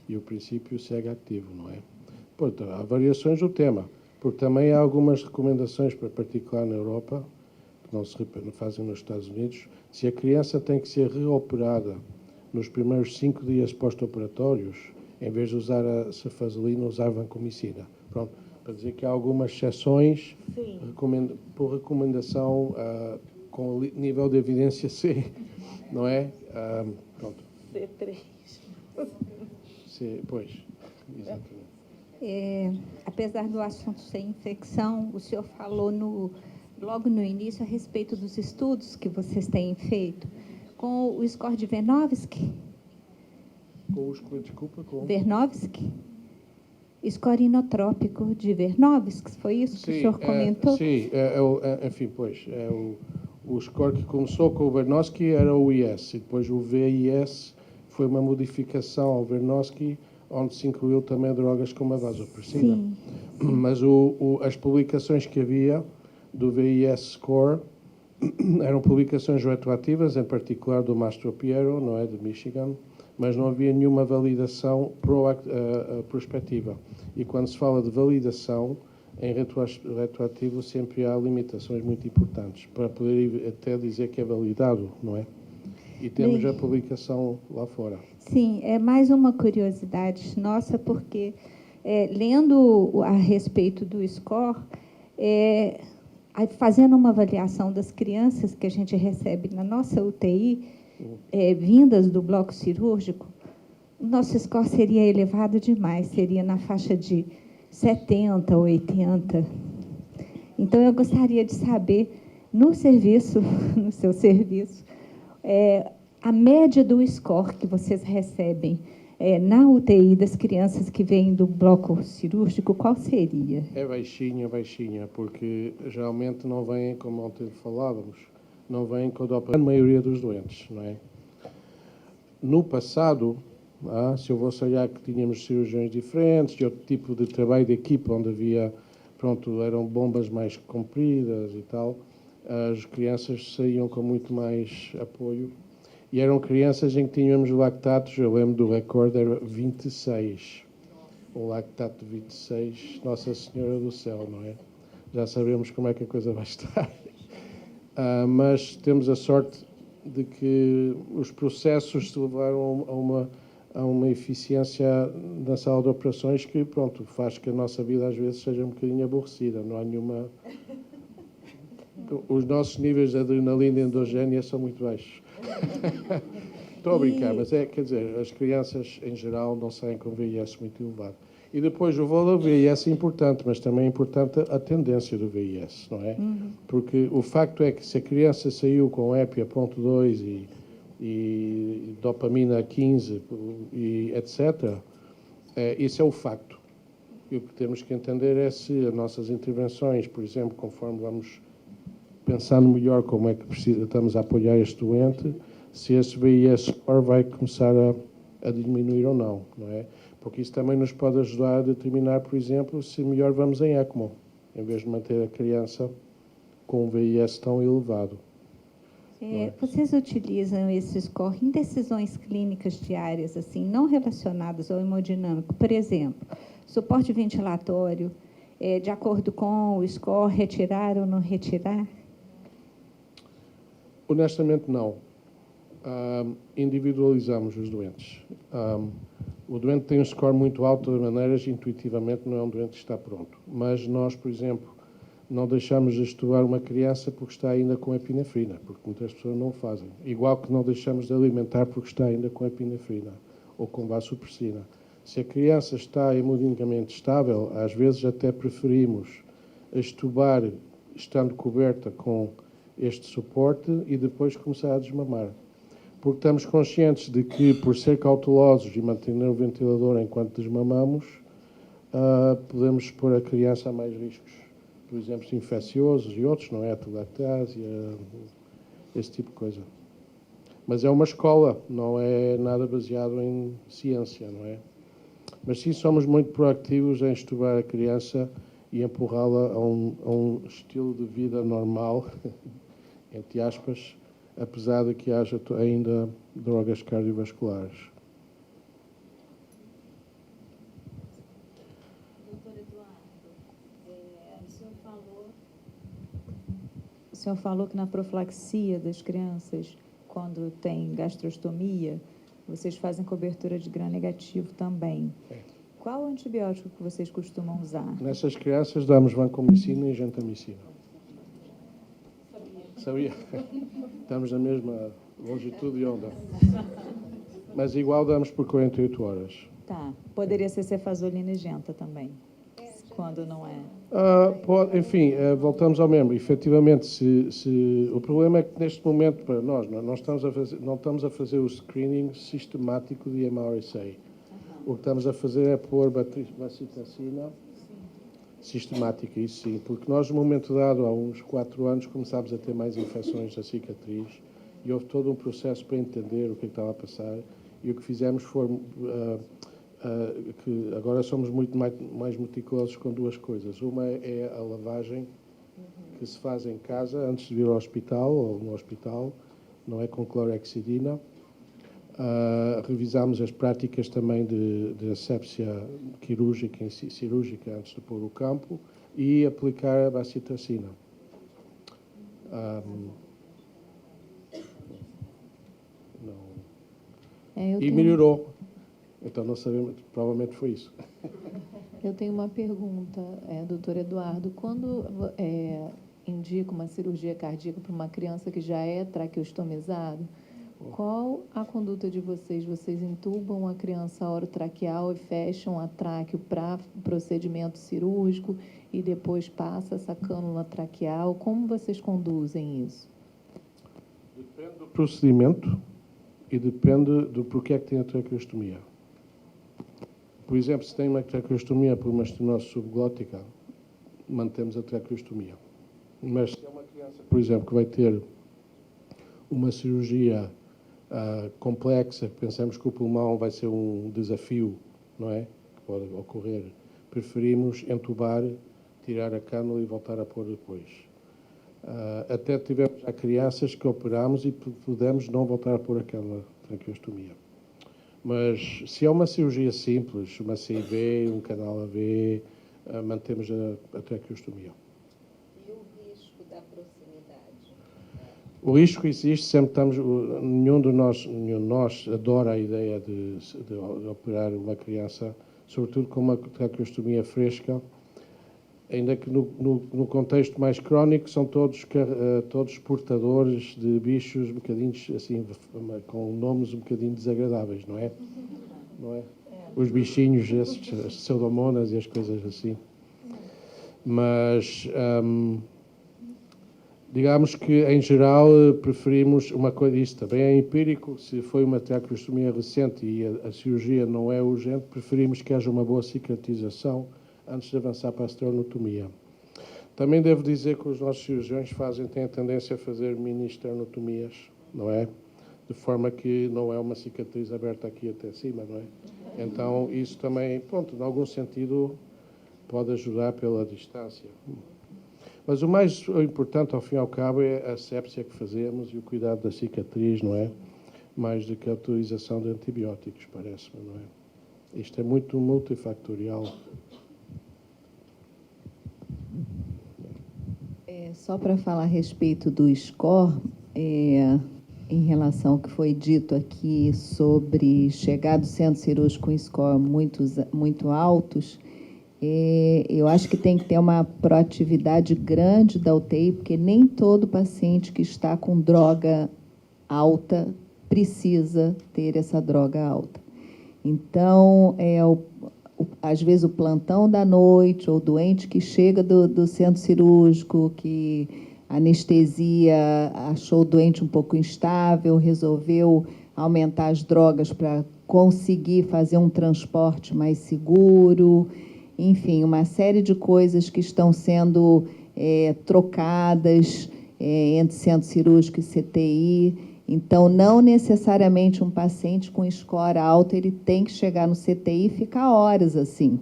E o princípio segue ativo, não é? Portanto, há variações do tema, porque também há algumas recomendações, para particular na Europa, que não se fazem nos Estados Unidos, se a criança tem que ser reoperada nos primeiros 5 dias pós-operatórios, em vez de usar a cefazolina, usar a vancomicina. Pronto, para dizer que há algumas exceções por recomendação com nível de evidência C, não é? Pronto. C3. C, pois, exatamente. Apesar do assunto ser infecção, o senhor falou logo no início a respeito dos estudos que vocês têm feito com o score de Vernovsky. Vernovsky? Score inotrópico de Vernovsky, foi isso que o senhor comentou? Sim, enfim, pois, o score que começou com o Vernovsky era o IS, e depois o VIS foi uma modificação ao Vernovsky, onde se incluiu também drogas como a vasopressina. Sim. Mas as publicações que havia do VIS score eram publicações retroativas, em particular do Mastro Piero, não é, de Michigan, mas não havia nenhuma validação prospectiva. E quando se fala de validação, em retroativo sempre há limitações muito importantes, para poder até dizer que é validado, não é? E temos a publicação lá fora. Sim, é mais uma curiosidade nossa, porque lendo a respeito do score, fazendo uma avaliação das crianças que a gente recebe na nossa UTI, vindas do bloco cirúrgico, o nosso score seria elevado demais, seria na faixa de 70, 80. Então, eu gostaria de saber, no serviço, no seu serviço, a média do score que vocês recebem na UTI das crianças que vêm do bloco cirúrgico, qual seria? É baixinha, porque geralmente não vêm, como ontem falávamos, não vêm com a maioria dos doentes, não é? No passado, se eu vou olhar que tínhamos cirurgiões diferentes, de outro tipo de trabalho de equipa, onde havia, pronto, eram bombas mais compridas e tal, as crianças saíam com muito mais apoio. E eram crianças em que tínhamos lactatos, eu lembro do recorde, era 26. Um lactato de 26, Nossa Senhora do Céu, não é? Já sabemos como é que a coisa vai estar. Mas temos a sorte de que os processos se levaram a uma eficiência na sala de operações que, pronto, faz que a nossa vida às vezes seja um bocadinho aborrecida. Não há nenhuma... Os nossos níveis de adrenalina e endogénia são muito baixos. Estou a brincar, mas quer dizer, as crianças em geral não saem com VIS muito elevado. E depois o valor do VIS é importante, mas também é importante a tendência do VIS, não é? Porque o facto é que se a criança saiu com EPI a 0.2 e dopamina a 15 e etc., isso é o facto. E o que temos que entender é se as nossas intervenções, por exemplo, conforme vamos pensando melhor como é que estamos a apoiar este doente, se esse VIS score vai começar a diminuir ou não, não é? Porque isso também nos pode ajudar a determinar, por exemplo, se melhor vamos em ECMO, em vez de manter a criança com um VIS tão elevado. Vocês utilizam esse score em decisões clínicas diárias, assim, não relacionadas ao hemodinâmico? Por exemplo, suporte ventilatório, de acordo com o score, retirar ou não retirar? Honestamente, não. Individualizamos os doentes. O doente tem um score muito alto, de maneiras, intuitivamente não é um doente que está pronto. Mas nós, por exemplo, não deixamos de estudar uma criança porque está ainda com epinefrina, porque muitas pessoas não o fazem. Igual que não deixamos de alimentar porque está ainda com epinefrina ou com vasopressina. Se a criança está hemodinamicamente estável, às vezes até preferimos estubar estando coberta com este suporte e depois começar a desmamar. Porque estamos conscientes de que, por ser cautelosos e manter o ventilador enquanto desmamamos, podemos expor a criança a mais riscos, por exemplo, infecciosos e outros, não é? Atelectásia, esse tipo de coisa. Mas é uma escola, não é nada baseado em ciência, não é? Mas sim, somos muito proativos em estudar a criança e empurrá-la a um estilo de vida normal, entre aspas, apesar de que haja ainda drogas cardiovasculares. Doutor Eduardo, o senhor falou que na profilaxia das crianças, quando tem gastrostomia, vocês fazem cobertura de gram negativo também. Qual o antibiótico que vocês costumam usar? Nessas crianças damos vancomicina e gentamicina. Sabia? Estamos na mesma longitude de onda. Mas igual damos por 48 horas. Tá. Poderia ser cefazolina e genta também, quando não é. Enfim, voltamos ao mesmo. Efetivamente, o problema é que neste momento, para nós, não estamos a fazer o screening sistemático de MRSA. O que estamos a fazer é pôr bacitacina sistemática, isso sim, porque nós, no momento dado, há uns 4 anos, começámos a ter mais infecções da cicatriz e houve todo um processo para entender o que estava a passar e o que fizemos foi que agora somos muito mais meticulosos com 2 coisas. Uma é a lavagem que se faz em casa antes de vir ao hospital ou no hospital, não é com clorexidina. Revisámos as práticas também de asepsia cirúrgica antes de pôr o campo e aplicar a bacitacina. E melhorou. Então não sabemos, provavelmente foi isso. Eu tenho uma pergunta, doutor Eduardo. Quando indica uma cirurgia cardíaca para uma criança que já é traqueostomizada, Qual a conduta de vocês? Vocês entubam a criança orotraqueal e fecham a tráqueo para procedimento cirúrgico e depois passa essa cânula traqueal? Como vocês conduzem isso? Depende do procedimento e depende do porquê é que tem a traqueostomia. Por exemplo, se tem uma traqueostomia por uma estenose subglótica, mantemos a traqueostomia. Mas se é uma criança, por exemplo, que vai ter uma cirurgia complexa, pensamos que o pulmão vai ser um desafio, não é? Que pode ocorrer. Preferimos entubar, tirar a cânula e voltar a pôr depois. Até tivemos já crianças que operámos e pudemos não voltar a pôr aquela traqueostomia. Mas se é uma cirurgia simples, uma CIV, um canal AV, mantemos a traqueostomia. E o risco da proximidade? O risco existe, sempre estamos. Nenhum de nós adora a ideia de operar uma criança, sobretudo com uma traqueostomia fresca, ainda que no contexto mais crónico são todos portadores de bichos um bocadinho assim, com nomes um bocadinho desagradáveis, não é? Não é? Os bichinhos, as pseudomonas e as coisas assim. Mas digamos que em geral preferimos uma coisa, isso também é empírico, se foi uma traqueostomia recente e a cirurgia não é urgente, preferimos que haja uma boa cicatrização antes de avançar para a esternotomia. Também devo dizer que os nossos cirurgiões têm a tendência a fazer mini esternotomias, não é? De forma que não é uma cicatriz aberta aqui até cima, não é? Então, isso também, pronto, em algum sentido, pode ajudar pela distância. Mas o mais importante, ao fim e ao cabo, é a asepsia que fazemos e o cuidado da cicatriz, não é? Mais do que a utilização de antibióticos, parece-me, não é? Isto é muito multifactorial. Só para falar a respeito do SCOR, em relação ao que foi dito aqui sobre chegar do centro cirúrgico com SCOR muito altos, eu acho que tem que ter uma proatividade grande da UTI, porque nem todo paciente que está com droga alta precisa ter essa droga alta. Então, às vezes o plantão da noite, ou o doente que chega do centro cirúrgico, que a anestesia achou o doente um pouco instável, resolveu aumentar as drogas para conseguir fazer um transporte mais seguro, enfim, uma série de coisas que estão sendo trocadas entre centro cirúrgico e CTI. Então, não necessariamente um paciente com score alto, ele tem que chegar no CTI e ficar horas assim.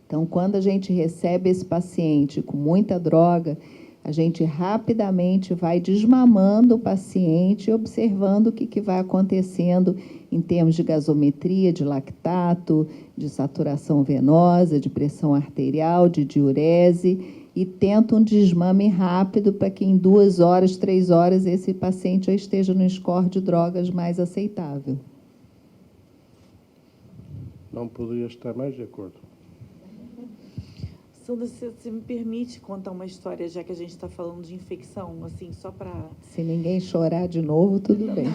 Então, quando a gente recebe esse paciente com muita droga, a gente rapidamente vai desmamando o paciente e observando o que vai acontecendo em termos de gasometria, de lactato, de saturação venosa, de pressão arterial, de diurese, e tenta um desmame rápido para que em 2 horas, 3 horas, esse paciente já esteja no score de drogas mais aceitável. Não poderia estar mais de acordo. Sandra, você me permite contar uma história, já que a gente está falando de infecção, assim, só para... Se ninguém chorar de novo, tudo bem.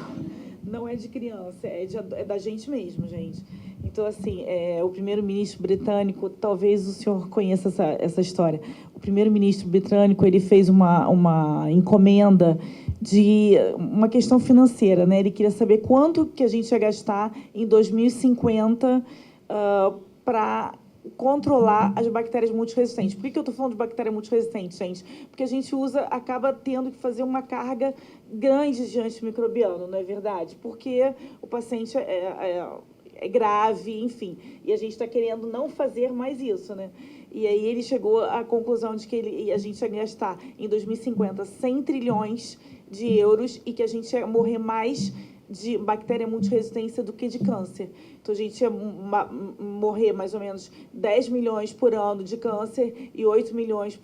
Não é de criança, é da gente mesmo, gente. Então, assim, o primeiro-ministro britânico, talvez o senhor conheça essa história. O primeiro-ministro britânico, ele fez uma encomenda de uma questão financeira, né? Ele queria saber quanto que a gente ia gastar em 2050 para controlar as bactérias multiresistentes. Por que eu estou falando de bactéria multiresistente, gente? Porque a gente acaba tendo que fazer uma carga grande de antimicrobiano, não é verdade? Porque o paciente é grave, enfim, e a gente está querendo não fazer mais isso, né? E aí ele chegou à conclusão de que a gente ia gastar em 2050 100 trilhões de euros e que a gente ia morrer mais de bactéria multiresistência do que de câncer. Então, a gente ia morrer mais ou menos 10 milhões por ano de câncer e 8 milhões,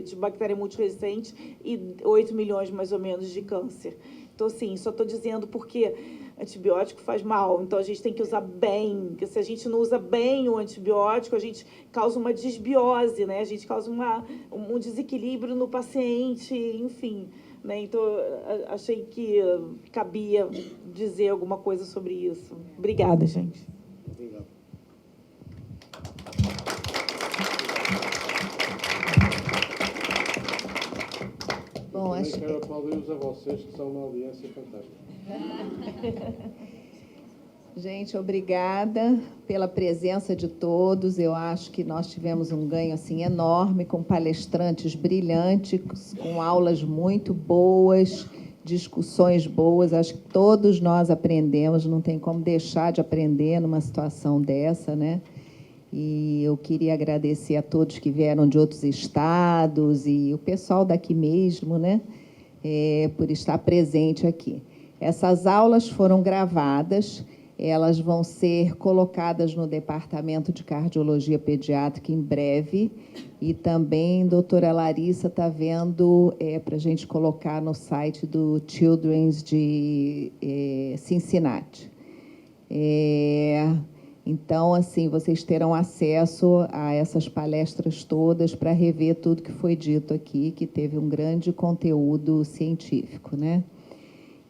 de bactéria multiresistente e 8 milhões mais ou menos de câncer. Então, assim, só estou dizendo porque antibiótico faz mal, então a gente tem que usar bem, porque se a gente não usa bem o antibiótico, a gente causa uma desbiose, né? A gente causa um desequilíbrio no paciente, enfim, né? Então, achei que cabia dizer alguma coisa sobre isso. Obrigada, gente. Obrigado. Bom, também acho quero aplaudir-vos a vocês, que são uma audiência fantástica. Gente, obrigada pela presença de todos. Eu acho que nós tivemos um ganho assim enorme, com palestrantes brilhantes, com aulas muito boas, discussões boas. Acho que todos nós aprendemos, não tem como deixar de aprender numa situação dessa, né? E eu queria agradecer a todos que vieram de outros estados e o pessoal daqui mesmo, né? Por estar presente aqui. Essas aulas foram gravadas. Elas vão ser colocadas no Departamento de Cardiologia Pediátrica em breve. E também a doutora Larissa está vendo para a gente colocar no site do Children's de Cincinnati. Então, assim, vocês terão acesso a essas palestras todas para rever tudo que foi dito aqui, que teve um grande conteúdo científico, né?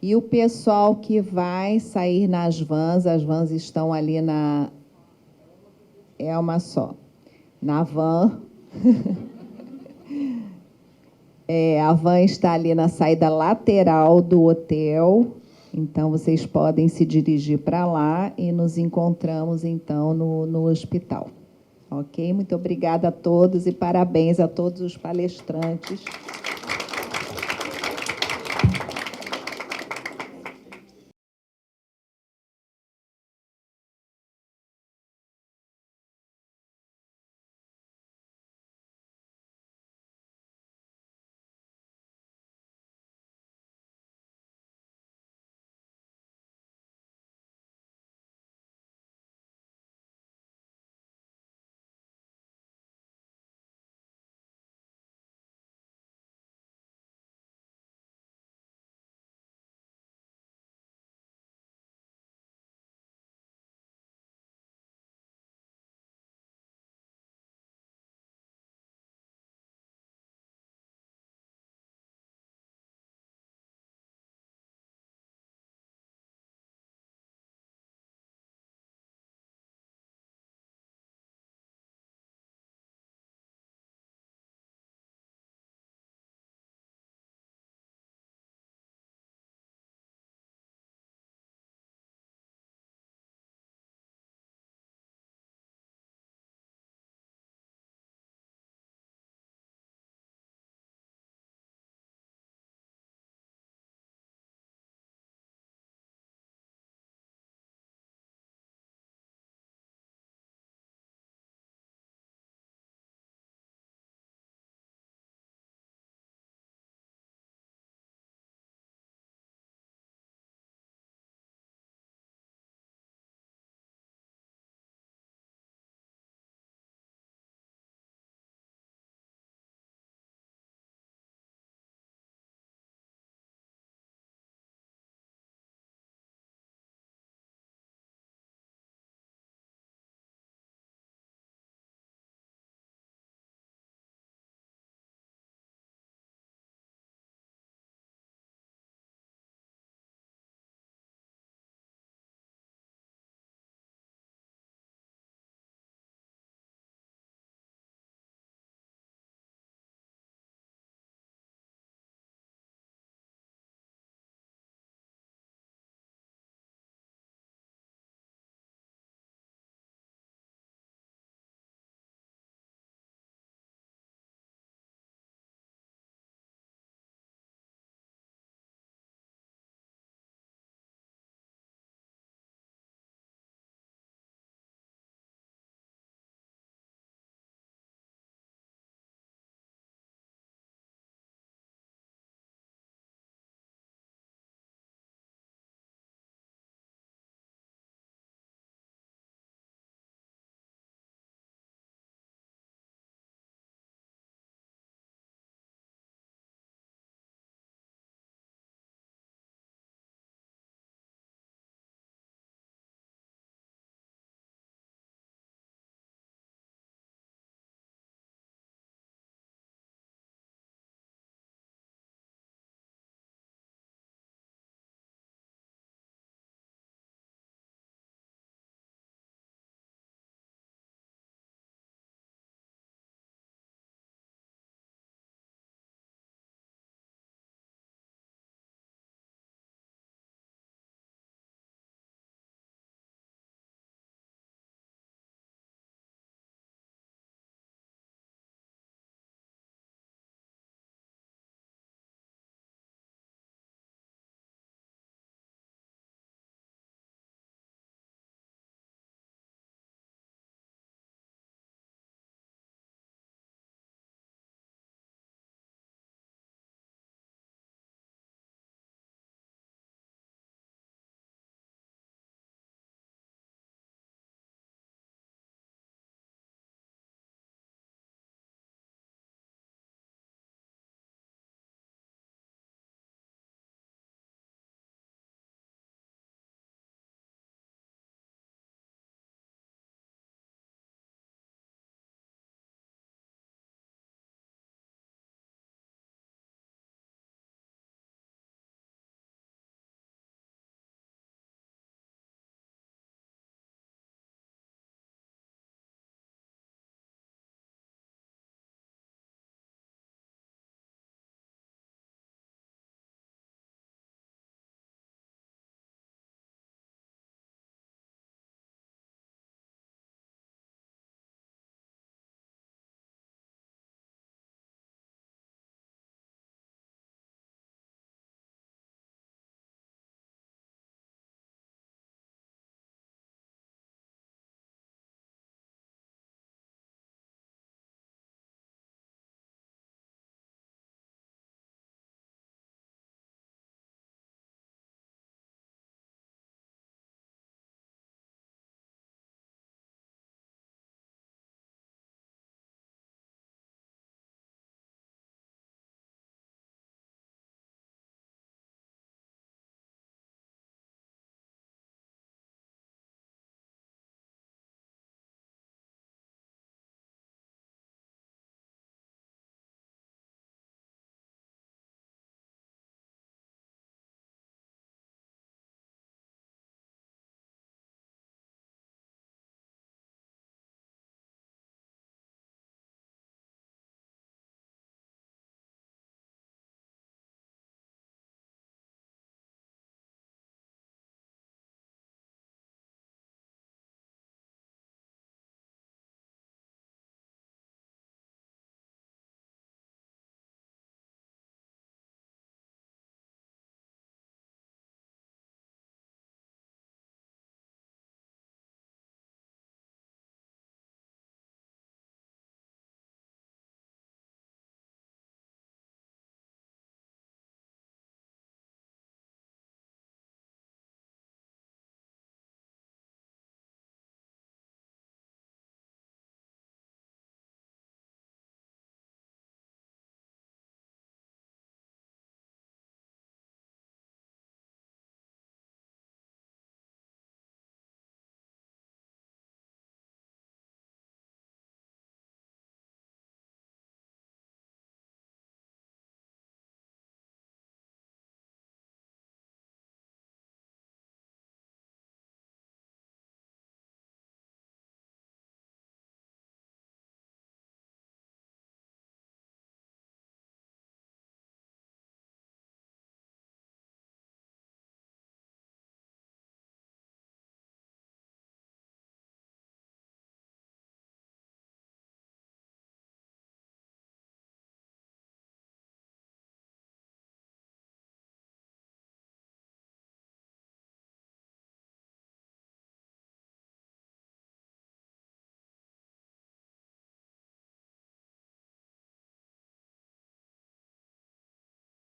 E o pessoal que vai sair nas vans, as vans estão ali na... É uma só. Na van. A van está ali na saída lateral do hotel. Então, vocês podem se dirigir para lá e nos encontramos, então, no hospital. Ok? Muito obrigada a todos e parabéns a todos os palestrantes.